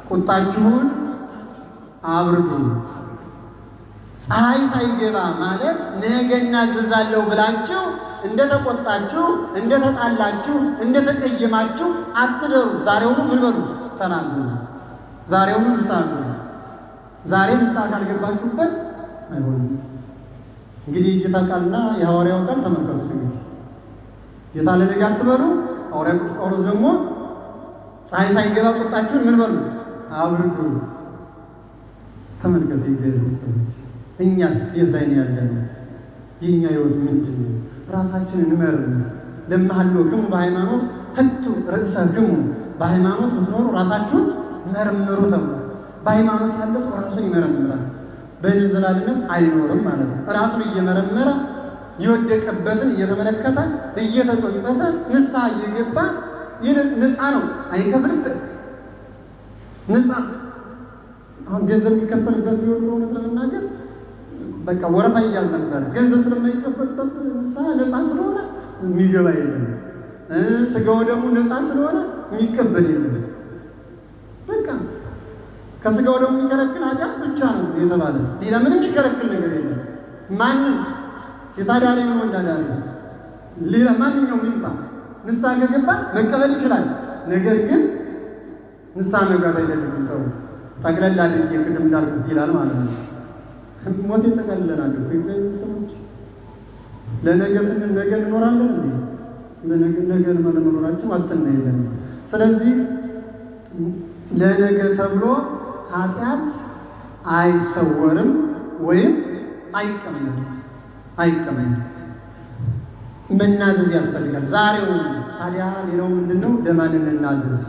ቁጣችሁን አብርቱ። ፀሐይ ሳይገባ ማለት ነገ እናዘዛለሁ ብላችሁ እንደተቆጣችሁ፣ እንደተጣላችሁ፣ እንደተቀየማችሁ አትደሩ። ዛሬውኑ ምን በሉ? ተናገሩ። ዛሬውኑ ንስሐ ግቡ። ዛሬ ንስሐ ካልገባችሁበት አይሆንም። እንግዲህ የጌታ ቃልና የሐዋርያው ቃል ተመልከቱት። እንግዲህ ጌታ ለነገ አትበሉ፣ ሐዋርያው ቅዱስ ጳውሎስ ደግሞ ፀሐይ ሳይገባ ቁጣችሁን ምን በሉ? አብርዱ። ተመልከቱ የእግዚአብሔር ሰዎች፣ እኛስ የት ላይ ነው ያለነው? የእኛ ሕይወት ምንድን ነው? ራሳችንን እንመርምር። ለመሃሎክሙ በሃይማኖት ህቱ ርእሰክሙ፣ በሃይማኖት ምትኖሩ ራሳችሁን መርምሩ ተብሏል። በሃይማኖት ያለ ሰው ራሱን ይመረምራል። በንዝላልነት አይኖርም ማለት ነው። ራሱን እየመረመረ የወደቀበትን እየተመለከተ እየተጸጸተ ንስሐ እየገባ ይህ ነፃ ነው፣ አይከፍልበት ነፃ። አሁን ገንዘብ የሚከፈልበት ቢሆን እውነት ለመናገር በቃ ወረፋ እያዝ ነበር። ገንዘብ ስለማይከፈልበት ንስሐ ነፃ ስለሆነ የሚገባ የለም። ሥጋው ደግሞ ነፃ ስለሆነ የሚቀበል የለም። በቃ ከሥጋው ደግሞ የሚከለክል ኃጢአት ብቻ ነው የተባለ፣ ሌላ ምንም የሚከለክል ነገር የለም። ማንም ሴት አዳሪ ሆኖ ወንድ አዳሪ ሌላ ማንኛውም ይምጣ ንስሐ ከገባ መቀበል ይችላል። ነገር ግን ንስሐ መግባት አይደለም። ሰው ጠቅለል አድርጌ ቅድም እንዳልኩት ይላል ማለት ነው። ሞት የተቀለናል እኮ የእግዚአብሔር ሰዎች። ለነገ ስንል ነገ እንኖራለን እንዴ? ለነገ ለመኖራችን ዋስትና የለም። ስለዚህ ለነገ ተብሎ ኃጢአት አይሰወርም ወይም አይቀመጥም። መናዘዝ ያስፈልጋል ዛሬው። ታዲያ ሌላው ምንድን ነው? ለማን እንናዘዝ?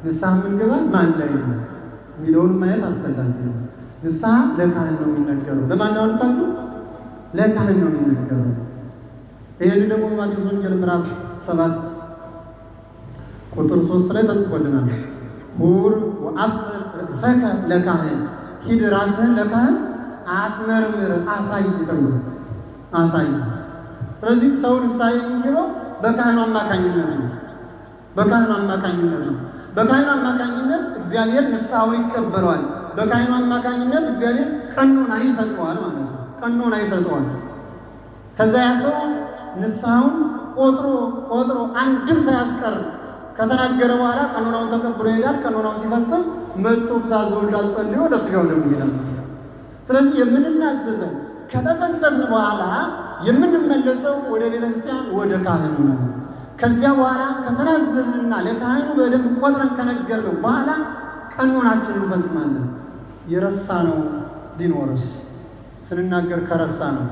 ንስሐ የምንገባ ማን ላይ ነው የሚለውን ማየት አስፈላጊ ነው። ንስሐ ለካህን ነው የሚነገረው። ለማን ነው አልኳችሁ? ለካህን ነው የሚነገረው። ይሄን ደግሞ ማቴዎስ ወንጌል ምዕራፍ 7 ቁጥር 3 ላይ ተጽፎልናል። ሁር ወአፍጥር ርእሰከ ለካህን፣ ሂድ ራስህን ለካህን አስመርምር አሳይ ተብሎ አሳይ። ስለዚህ ሰው ንስሐ የሚገባው በካህኑ አማካኝነት ነው። በካህኑ አማካኝነት እግዚአብሔር ንስሐውን ይቀበለዋል። በካህኑ አማካኝነት እግዚአብሔር ቀኖና ይሰጠዋል ማለት ነው። ቀኖና ይሰጠዋል። ከዛ ያ ሰው ንስሐውን ቆጥሮ አንድም ሳያስቀር ከተናገረ በኋላ ቀኖናውን ተቀብሎ ይሄዳል። ቀኖናውን ሲፈጽም መጥቶ ፍትሐ ዘወልድ ጸልዮ ወደ ሥጋው ደግሞ ይሄዳል። ስለዚህ የምንናዘዘው ከተጸጸትን በኋላ የምንመለሰው ወደ ቤተ ክርስቲያን ወደ ካህኑ ነው። ከዚያ በኋላ ከተናዘዝንና ለካህኑ በደንብ ቆጥረን ከነገርነው በኋላ ቀኖናችንን እንፈጽማለን። የረሳነው ቢኖርስ ስንናገር ከረሳ ነው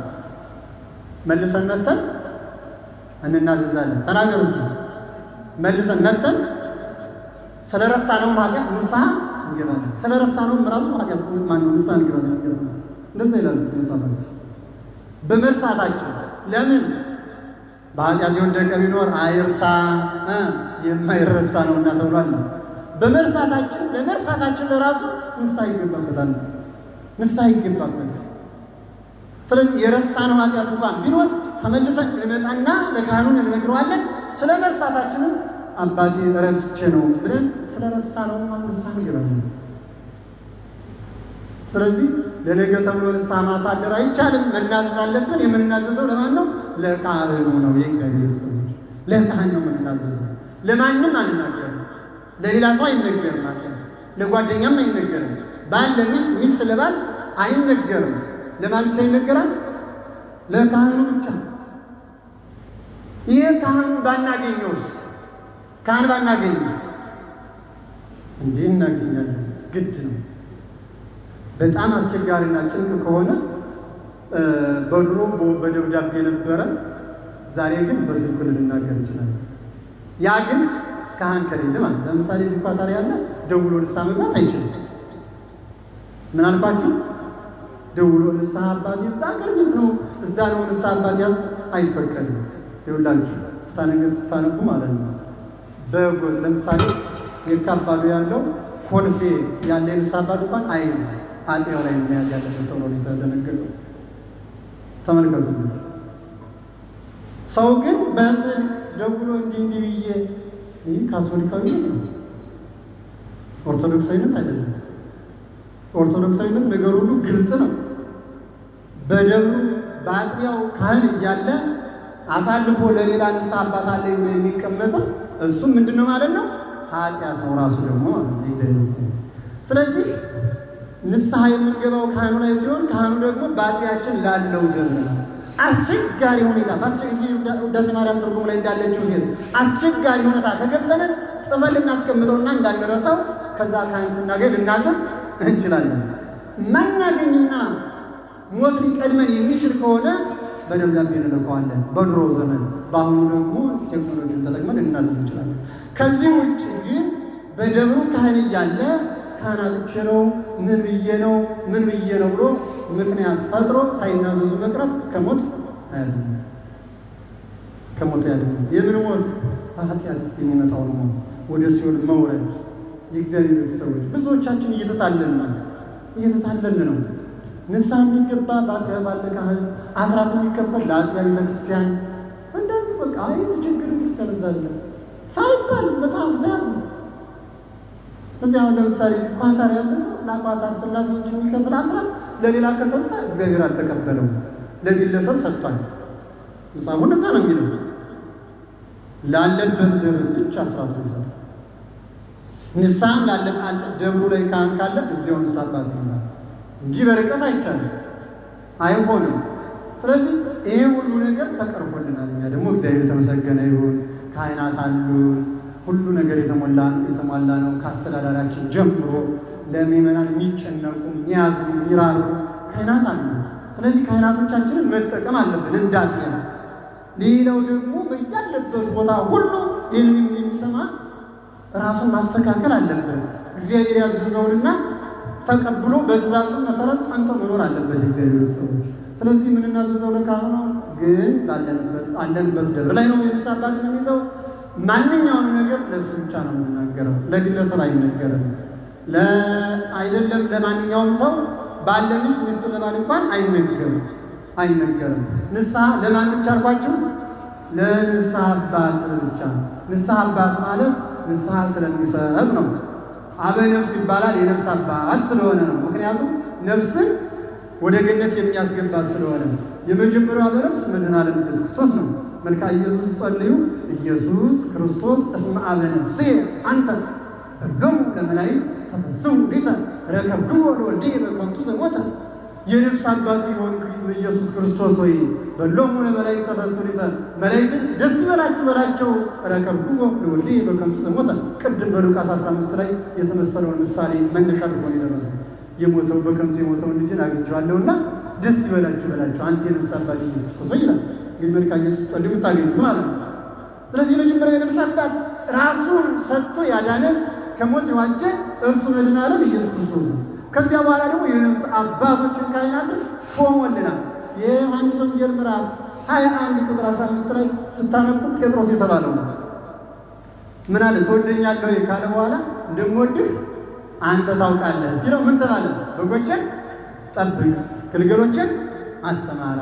መልሰን መተን እንናዘዛለን። ተናገሩት። መልሰን መተን ስለረሳነው ኃጢአት ንስሐ እንገባለን። ስለረሳነው ራሱ ኃጢአት ማነው ንስሐ እንገባለን። እንደዛ ይላል መጽሐፋችን። በመርሳታችን ለምን በኃጢአት የወደቀ ቢኖር አይርሳ የማይረሳ ነውና ተብሏል። ለመርሳታችን ለራሱ ንስሐ ይገባበታል። ስለዚህ የረሳነው ኃጢአት እንኳን ቢኖር ተመልሰን እንመጣና ለካህኑ እንነግረዋለን። ስለ መርሳታችንም አባቴ ረስቼ ነው ብለን ስለ ረሳነው ንስሐ እንገባለን። ስለዚህ ለነገ ተብሎ ንስሐ ማሳደር አይቻልም። መናዘዝ አለብን። የምንናዘዘው ለማን ነው? ለካህኑ ነው። የእግዚአብሔር ሰዎች ለካህን ነው የምንናዘዘው። ለማንም አንናገርም። ለሌላ ሰው አይነገርም። ኃጢአት ለጓደኛም አይነገርም። ባል ለሚስት፣ ሚስት ለባል አይነገርም። ለማን ብቻ ይነገራል? ለካህኑ ብቻ። ይህ ካህኑ ባናገኘውስ ካህን ባናገኝስ? እንዴ እናገኛለን፣ ግድ ነው። በጣም አስቸጋሪና ጭንቅ ከሆነ በድሮ በደብዳቤ ነበረ፣ ዛሬ ግን በስልክ ልናገር እንችላለን። ያ ግን ካህን ከሌለ ማለት ለምሳሌ እዚህ ኳታር ያለ ደውሎ ንስሐ መግባት አይችልም። ምን አልኳችሁ? ደውሎ ንስሐ አባት እዛ አገር ቤት ነው እዛ ነው ንስሐ አባት ያዝ አይፈቀድም። ይኸውላችሁ ፍትሐ ነገሥት ታነቡ ማለት ነው። በጎጥ ለምሳሌ የካባዱ ያለው ኮልፌ ያለ ንስሐ አባት እንኳን አይዝ አጤው ላይ መያዝ ያለበት ተብሎ የተደነገገው ተመልከቱ። ሰው ግን በስልክ ደውሎ እንዲህ ብዬ ይህ ካቶሊካዊነት ነው፣ ኦርቶዶክሳዊነት አይደለም። ኦርቶዶክሳዊነት ነገር ሁሉ ግልጽ ነው። በደብሩ በአጥቢያው ካህን እያለ አሳልፎ ለሌላ ንስሐ አባት አለ ብሎ የሚቀመጠው እሱም ምንድን ነው ማለት ነው? ኃጢአት ነው ራሱ ደግሞ ማለት ነው። ስለዚህ ንስሐ የምንገባው ካህኑ ላይ ሲሆን ካህኑ ደግሞ በአጥቢያችን ላለው ደብር ነው። አስቸጋሪ ሁኔታ እዚህ ውዳሴ ማርያም ትርጉም ላይ እንዳለችው ሴት አስቸጋሪ ሁኔታ ከገጠመን ጽፈን ልናስቀምጠውና እንዳንረሳው ከዛ ካህን ስናገኝ ልናዘዝ እንችላለን። ማናገኝና ሞት ሊቀድመን የሚችል ከሆነ በደብዳቤ እንልከዋለን በድሮ ዘመን። በአሁኑ ደግሞ ቴክኖሎጂን ተጠቅመን ልናዘዝ እንችላለን። ከዚህ ውጭ ግን በደብሩ ካህን እያለ ካህናቶች ነው ምን ብዬ ነው ብሎ ምክንያት ፈጥሮ ሳይናዘዙ መቅረት ከሞት አያድንም። ከሞት አያድንም። የምን ሞት? ኃጢአት የሚመጣውን ሞት፣ ወደ ሲኦል መውረድ። የእግዚአብሔር ሰዎች ብዙዎቻችን እየተታለልን ነው። ንስሐ የሚገባ በአጥቢያ ባለ ካህን፣ አስራት የሚከፈል ለአጥቢያ ቤተክርስቲያን። አንዳንዱ በቃ ችግር ትሰበዛለህ ሳይባል መጽሐፍ ሲያዝ እዚህ አሁን ለምሳሌ ኳታር ያለ ሰው ለኳታር ሥላሴ እንጂ የሚከፍል አስራት ለሌላ ከሰጠ እግዚአብሔር አልተቀበለው፣ ለግለሰብ ሰጥቷል። መጽሐፉ እንደዛ ነው የሚለው። ላለበት ደብር ብቻ አስራት ይሰጣል። ንስሐም ደብሩ ላይ ካህን ካለ እዚያው ንስሐ አባት ይይዛል እንጂ በርቀት አይቻልም፣ አይሆንም። ስለዚህ ይሄ ሁሉ ነገር ተቀርፎልናል። እኛ ደግሞ እግዚአብሔር የተመሰገነ ይሁን ካህናት አሉን። ሁሉ ነገር የተሟላ ነው። ከአስተዳዳሪያችን ጀምሮ ለምእመናን የሚጨነቁ የሚያዝኑ የሚራሩ ካህናት አሉ። ስለዚህ ካህናቶቻችንን መጠቀም አለብን እንዳትያ። ሌላው ደግሞ በያለበት ቦታ ሁሉ ይህንን የሚሰማ ራሱን ማስተካከል አለበት። እግዚአብሔር ያዘዘውንና ተቀብሎ በትእዛዙ መሰረት ጸንቶ መኖር አለበት የእግዚአብሔር ሰዎች። ስለዚህ የምንናዘዘው ለካህኑ ነው፣ ግን አለንበት ደብር ላይ ነው የንስሐ አባት የምንይዘው። ማንኛውም ነገር ለእሱ ብቻ ነው የምናገረው፣ ለግለሰብ አይነገርም። አይደለም ለማንኛውም ሰው ባለ ሚስቱ ለባል እንኳን አይነገርም። ንስሐ ለማን ብቻ አልኳችሁ? ለንስሐ አባት ብቻ። ንስሐ አባት ማለት ንስሐ ስለሚሰጥ ነው። አበ ነፍስ ይባላል፣ የነፍስ አባት ስለሆነ ነው። ምክንያቱም ነፍስን ወደ ገነት የሚያስገባት ስለሆነ የመጀመሪያው አበ ነፍስ መድኃኔ ዓለም ኢየሱስ ክርስቶስ ነው። መልካ ኢየሱስ ጸልዩ ኢየሱስ ክርስቶስ እስመ አበ ነፍሴ አንተ በሎሙ ለመላእክት ተፈሥሑ ሊተ ረከብክዎ ለወልድየ በከንቱ ዘሞተ። የነፍስ አባት የሆንክ ኢየሱስ ክርስቶስ ሆይ በሎሙ ለመላእክት ተፈሥሑ ሊተ፣ መላእክትን ደስ ይበላችሁ በላቸው፣ ረከብክዎ ለወልድየ በከንቱ ዘሞተ። ቅድም በሉቃስ 15 ላይ የተመሰለውን ምሳሌ መነሻ አድርጎ የደረሰው የሞተው በከንቱ የሞተውን ልጅን አግኝቼዋለሁና ደስ ይበላችሁ በላቸው አንተ የነፍስ አባት ኢየሱስ ክርስቶስ ይላል። ግን መልካ ኢየሱስ ጸልዩ ታገኙት ማለት ነው። ስለዚህ መጀመሪያ የነፍስ አባት ራሱን ሰጥቶ ያዳነን ከሞት የዋጀን እርሱ መድኃኔ ዓለም ኢየሱስ ክርስቶስ ነው። ከዚያ በኋላ ደግሞ የነፍስ አባቶችን ካህናትን ሾሞልናል። የዮሐንስ ወንጌል ምዕራፍ 21 ቁጥር 15 ላይ ስታነቡ ጴጥሮስ የተባለው ነው። ምን አለ? ትወደኛለህ ወይ ካለ በኋላ እንደምወድህ አንተ ታውቃለህ ሲለው ምን ተባለ? በጎችን ጠብቅ፣ ግልገሎችን አሰማራ፣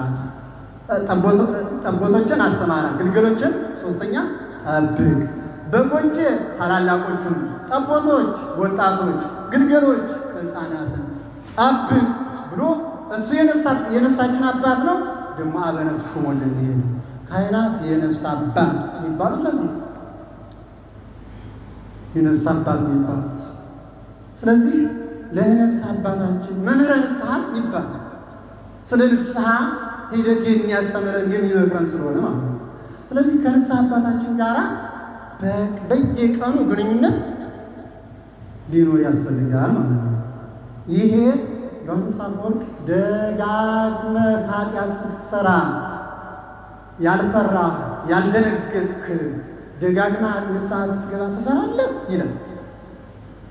ጠቦቶችን አሰማራ፣ ግልገሎችን ሶስተኛ ጠብቅ። በጎች ታላላቆቹን፣ ጠቦቶች ወጣቶች፣ ግልገሎች ሕፃናትን ጠብቅ ብሎ እሱ የነፍሳችን አባት ነው። ደግሞ አበ ነፍስ ሹሞልን ይሄድ ካህናት የነፍስ አባት የሚባሉት ስለዚህ የነፍስ አባት የሚባሉት ስለዚህ ለነፍስ አባታችን መምህረ ንስሐ ይባላል። ስለ ንስሐ ሂደት የሚያስተምረን የሚመክረን ስለሆነ ማለት ነው። ስለዚህ ከንስሐ አባታችን ጋር በየቀኑ ግንኙነት ሊኖር ያስፈልጋል ማለት ነው። ይሄ ዮሐንስ አፈወርቅ ደጋግመህ ኃጢአት ስትሰራ ያልፈራ ያልደነገጥክ ደጋግመህ ንስሐ ስትገባ ትፈራለህ ይላል።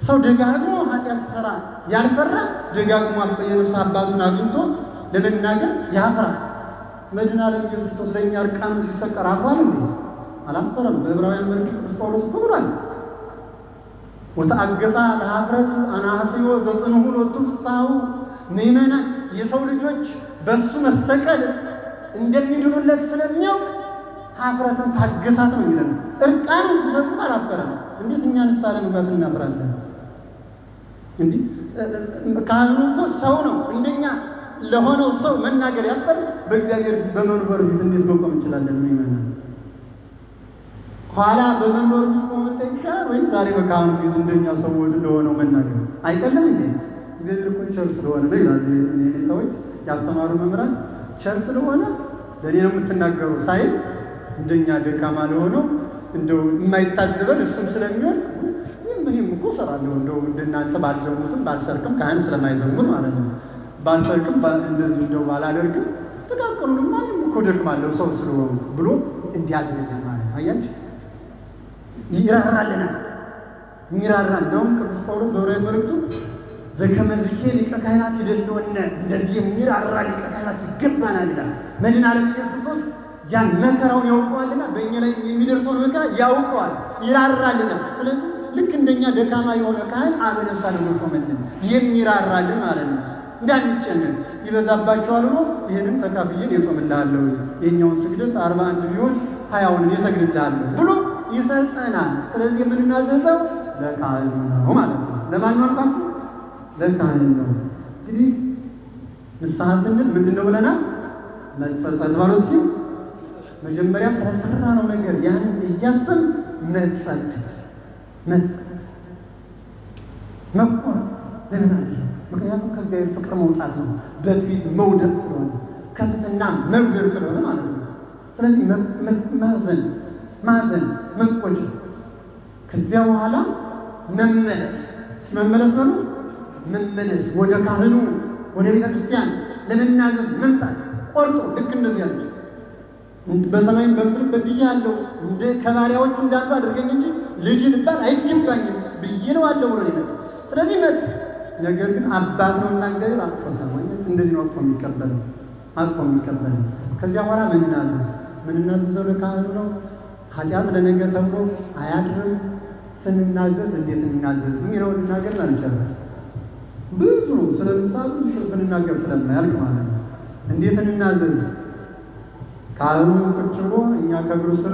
ሰው ደጋግሞ ኃጢአት ሲሰራ ያልፈራ ደጋግሞ የንስሐ አባቱን አግኝቶ ለመናገር ያፍራል። መድኃኔ ዓለም ኢየሱስ ክርስቶስ ለእኛ እርቃኑን ሲሰቀል አፍሯል እንዴ? አላፈረም። በዕብራውያን መልእክት ቅዱስ ጳውሎስ እኮ ብሏል፣ ወተአገሣ ለኀፍረት አናሐስዮ ዘጽንሑ ሎቱ ፍስሓሁ። ምእመናን የሰው ልጆች በእሱ መሰቀል እንደሚድኑለት ስለሚያውቅ ኀፍረትን ታገሳት ነው የሚለን። እርቃኑን ሲሰቅሉት አላፈረም። እንዴት እኛ ንስሐ ለመግባት እናፍራለን? እንዲህ ካህኑ እኮ ሰው ነው። እንደኛ ለሆነው ሰው መናገር ያፈር በእግዚአብሔር በመንበሩ ፊት እንዴት መቆም እንችላለን? ምእመናን ኋላ በመንበሩ ፊት ቆመጠ ይሻላል ወይ ዛሬ በካህኑ ፊት እንደኛ ሰው ለሆነው መናገር አይቀልም እንዴ? እግዚአብሔር እኮ ቸር ስለሆነ ነው ይላል። የኔታዎች ያስተማሩ መምህራን ቸር ስለሆነ ለእኔ ነው የምትናገሩ ሳይል እንደኛ ደካማ ለሆነው እንደው የማይታዘበን እሱም ስለሚሆን ምንም እኮ እሰራለሁ እንደው እንደናንተ ባልዘሙትም ባልሰርቅም ካህን ስለማይዘሙት ማለት ነው ባልሰርቅም እንደዚህ እንደው ባላደርግም ጥቃቅኑንም ማንም እኮ ደክማለሁ ሰው ስለሆኑ ብሎ እንዲያዝንልን ማለት ነው። አያችሁ ይራራልናል። የሚራራ እንደውም ቅዱስ ጳውሎስ በዕብራውያን መልእክቱ ዘከመዝኬ ሊቀ ካህናት ይደልወነ እንደዚህ የሚራራ ሊቀ ካህናት ይገባናል ይላል። መድኃኔ ዓለም ኢየሱስ ክርስቶስ ያን መከራውን ያውቀዋልና በእኛ ላይ የሚደርሰውን መከራ ያውቀዋል፣ ይራራልናል። ስለዚህ ልክ እንደኛ ደካማ የሆነ ካህን አበ ነፍስ አድርጎ ሾመልን፣ የሚራራልን ማለት ነው። እንዳንጨነቅ ይበዛባቸዋል ብሎ ይህንም ተካፍዬን የጾምልሃለሁ የኛውን ስግደት 41 ቢሆን 20ውን የሰግድልሃለሁ ብሎ ይሰጠናል። ስለዚህ የምንናዘዘው ለካህኑ ነው ማለት ነው። ለማን ነው አልኳችሁ? ለካህኑ ነው። እንግዲህ ንስሐ ስንል ምንድን ነው ብለናል? መጸጸት ባለው እስኪ መጀመሪያ ስለሰራ ነው ነገር ያን እያሰብ መጸጸት መቆር ለምን አለ? ምክንያቱም ከእግዚአብሔር ፍቅር መውጣት ነው። በትዕቢት መውደቅ ስለሆነ ከትሕትና መውደቅ ስለሆነ ማለት ነው። ስለዚህ ማዘን መቆጨት፣ ከዚያ በኋላ መመለስ። እስኪ መመለስ በሉ መመለስ፣ ወደ ካህኑ ወደ ቤተ ክርስቲያን ለመናዘዝ መምጣት ቆርጦ ልክ እንደዚህ ያለች በሰማይም በምድር በድያለሁ እንደ ከባሪያዎቹ እንዳንዱ አድርገኝ እንጂ ልጅ ልባል አይገባኝም ብዬ ነው አለው ብሎ ይመጣ። ስለዚህ ነገር ግን አባት ነው እና እግዚአብሔር አቅፎ ሰማኝ። እንደዚህ ነው አቅፎ የሚቀበለው። ከዚያ በኋላ ምንናዘዘው ለካህኑ ነው። ኃጢአት ለነገ ተብሎ አያድርም። ስንናዘዝ እንዴት እንናዘዝ የሚለውን ልናገር አልጨረስ። ብዙ ነው ስለ ንስሐ ብዙ ብንናገር ስለማያልቅ ማለት ነው። እንዴት እንናዘዝ? ካህኑ ቁጭ ብሎ እኛ ከእግሩ ስር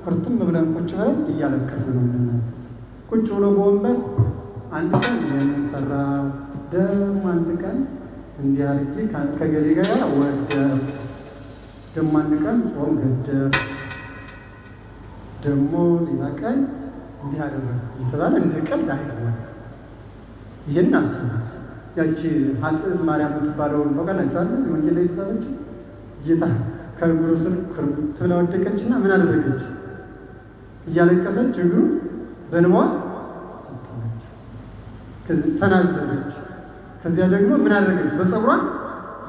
ኩርትም ብለን ቁጭ ብለን እያለቀስን ነው የምንናዘዝ። ቁጭ ብሎ በወንበር አንድ ቀን ይህንን ሰራው፣ ደግሞ አንድ ቀን እንዲህ አድርጌ ከገሌ ጋር ወደር፣ ደግሞ አንድ ቀን ጾም ገደር፣ ደግሞ ሌላ ቀን እንዲህ አደረግ እየተባለ እንደ ቀልድ አይሆንም። ይህን አስቡት። ያቺ ኃጥእት ማርያም የምትባለውን ታውቃላችኋል? ወንጌል ላይ የተጻፈች ጌታ ከእግሩ ስር ኩርምት ብላ ወደቀችና ምን አደረገች? እያለቀሰች እግሩ በንቧ ተናዘዘች። ከዚያ ደግሞ ምን አደረገች? በፀጉሯ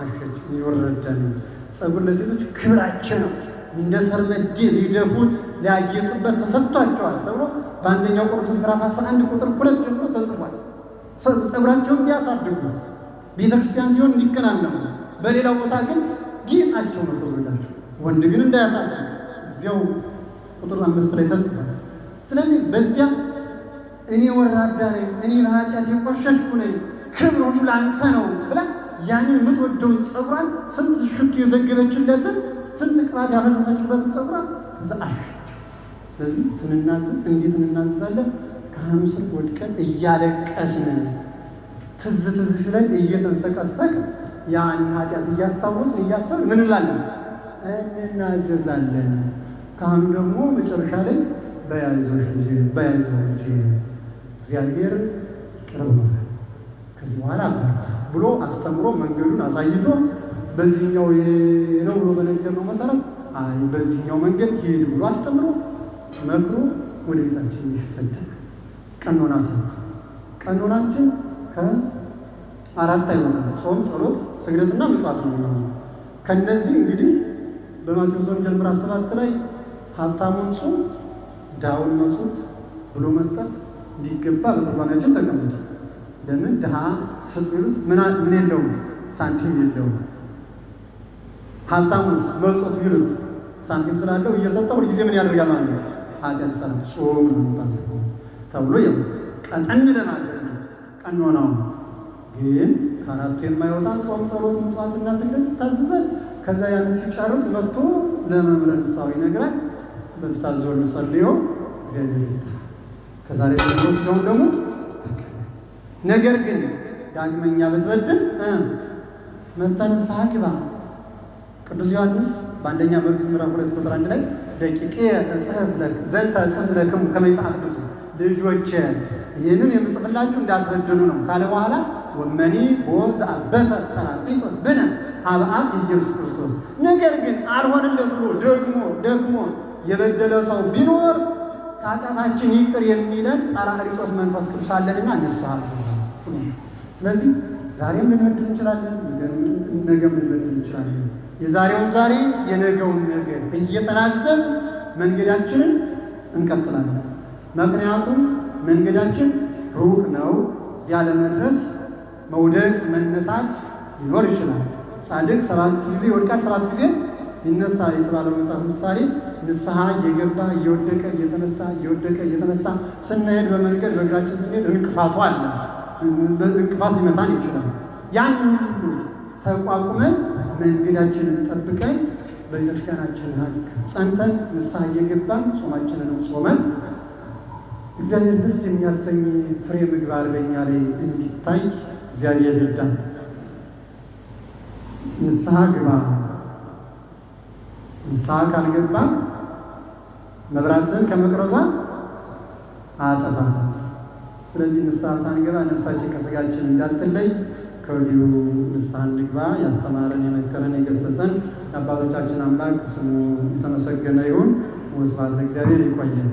አሸች። ይወረዳ ነው። ፀጉር ለሴቶች ክብራቸው ነው። እንደ ሰርመዴ ሊደፉት ሊያጌጡበት ተሰጥቷቸዋል ተብሎ በአንደኛው ቆሮንቶስ ምዕራፍ 11 ቁጥር 2 ጀምሮ ተጽፏል። ፀጉራቸውን እንዲያሳድጉት ቤተ ክርስቲያን ሲሆን እንዲከናነቡ፣ በሌላው ቦታ ግን ጌጣቸው ነው ተብሎላቸው። ወንድ ግን እንዳያሳድግ እዚያው ቁጥር 5 ላይ ተጽፏል። ስለዚህ በዚያ እኔ ወራዳ ነኝ፣ እኔ በኃጢአት የቆሸሽኩ ነኝ፣ ክብር ሁሉ ለአንተ ነው ብላ ያንን የምትወደውን ፀጉሯን ስንት ሽቱ የዘገበችለትን ስንት ቅባት ያፈሰሰችበትን ፀጉሯን ከዛ አሸችው። ስለዚህ ስንናዘዝ እንዴት እንናዘዛለን? ካህኑ ስር ወድቀን እያለቀስን ትዝ ሲለን እየተንሰቀሰቅ ያን ኃጢአት እያስታወስን እያሰብን ምን እንላለን? እናዘዛለን። ካህኑ ደግሞ መጨረሻ ላይ በያይዞሽ ልጅ እግዚአብሔር ይቅር ብሎናል፣ ከዚህ በኋላ በርታ ብሎ አስተምሮ መንገዱን አሳይቶ በዚህኛው ነው ብሎ በነገርነው መሰረት አይ በዚህኛው መንገድ ሂድ ብሎ አስተምሮ መክሮ ወደ ቤታችን ይሰደድ። ቀኖና ሰጥ ቀኖናችን ከአራት አይወጣም። ጾም፣ ጸሎት፣ ስግደትና ምጽዋት ነው የሚሆነው። ከነዚህ እንግዲህ በማቴዎስ ወንጌል ምዕራፍ 7 ላይ ሀብታሙን ጾም ድሃውን መጽውት ብሎ መስጠት እንዲገባ በትርጓሜያችን ተቀምጧል። ለምን ድሃ ስጡት ምን የለውም ሳንቲም የለውም። ሀብታሙስ መጽውት ቢሉት ሳንቲም ስላለው እየሰጠ ሁልጊዜ ምን ያደርጋል ማለት ነው? ኃጢአት ይሰራል። ጾም ነው ተብሎ ያው ቀጠን ለማለት ነው ቀኖናው። ግን ከአራቱ የማይወጣ ጾም፣ ጸሎት፣ ምጽዋትና ስግደት ይታዘዛል። ከዛ ያን ሲጨርስ መጥቶ ለመምህረ ንስሐው ይነግራል። በፊት አዘወሉ ጸልዮ እግዚአብሔር ይፍታ ከዛሬ ጀምሮ ስጋውን ደግሞ ተቀበል። ነገር ግን ዳግመኛ ብትበድል መጥተህ ንስሐ ግባ። ቅዱስ ዮሐንስ በአንደኛ መልእክቱ ምዕራፍ 2 ቁጥር 1 ላይ ደቂቄ ዘንተ እጽሕፍ ለክሙ ከመ ይትሐደሱ ልጆቼ ይህንን የምጽፍላችሁ እንዳትበድሉ ነው ካለ በኋላ ወመኒ ዘአበሰ ጰራቅሊጦስ ብነ ኀበ አብ ኢየሱስ ክርስቶስ። ነገር ግን አልሆንለት ብሎ ደግሞ የበደለ ሰው ቢኖር ኃጢአታችን ይቅር የሚለን ጰራቅሊጦስ መንፈስ ቅዱስ አለንና ንስሐ። ስለዚህ ዛሬም ልንበድል እንችላለን፣ ነገም ልንበድል እንችላለን። የዛሬውን ዛሬ የነገውን ነገ እየተናዘዝ መንገዳችንን እንቀጥላለን። ምክንያቱም መንገዳችን ሩቅ ነው። እዚያ ለመድረስ መውደቅ መነሳት ሊኖር ይችላል። ጻድቅ 7 ጊዜ ይወድቃል 7 ጊዜ ይነሳል የተባለው መጽሐፍ ምሳሌ ንስሐ እየገባ እየወደቀ እየተነሳ እየወደቀ እየተነሳ ስንሄድ በመንገድ በእግራችን ስንሄድ እንቅፋቱ አለ። እንቅፋት ሊመታን ይችላል። ያን ሁሉ ተቋቁመን መንገዳችንን ጠብቀን በቤተክርስቲያናችን ሕግ ጸንተን ንስሐ እየገባን ጾማችንንም ጾመን እግዚአብሔር ደስ የሚያሰኝ ፍሬ ምግባር በእኛ ላይ እንዲታይ እግዚአብሔር ይርዳን። ንስሐ ግባ። ንስሐ ካልገባ መብራትን ከመቅረዟ አጠፋታል። ስለዚህ ንስሐ ሳንገባ ነፍሳችን ከስጋችን እንዳትለይ ከወዲሁ ንስሐ እንግባ። ያስተማረን የመከረን የገሰጸን የአባቶቻችን አምላክ ስሙ የተመሰገነ ይሁን። ወስብሐት ለእግዚአብሔር። ይቆየን።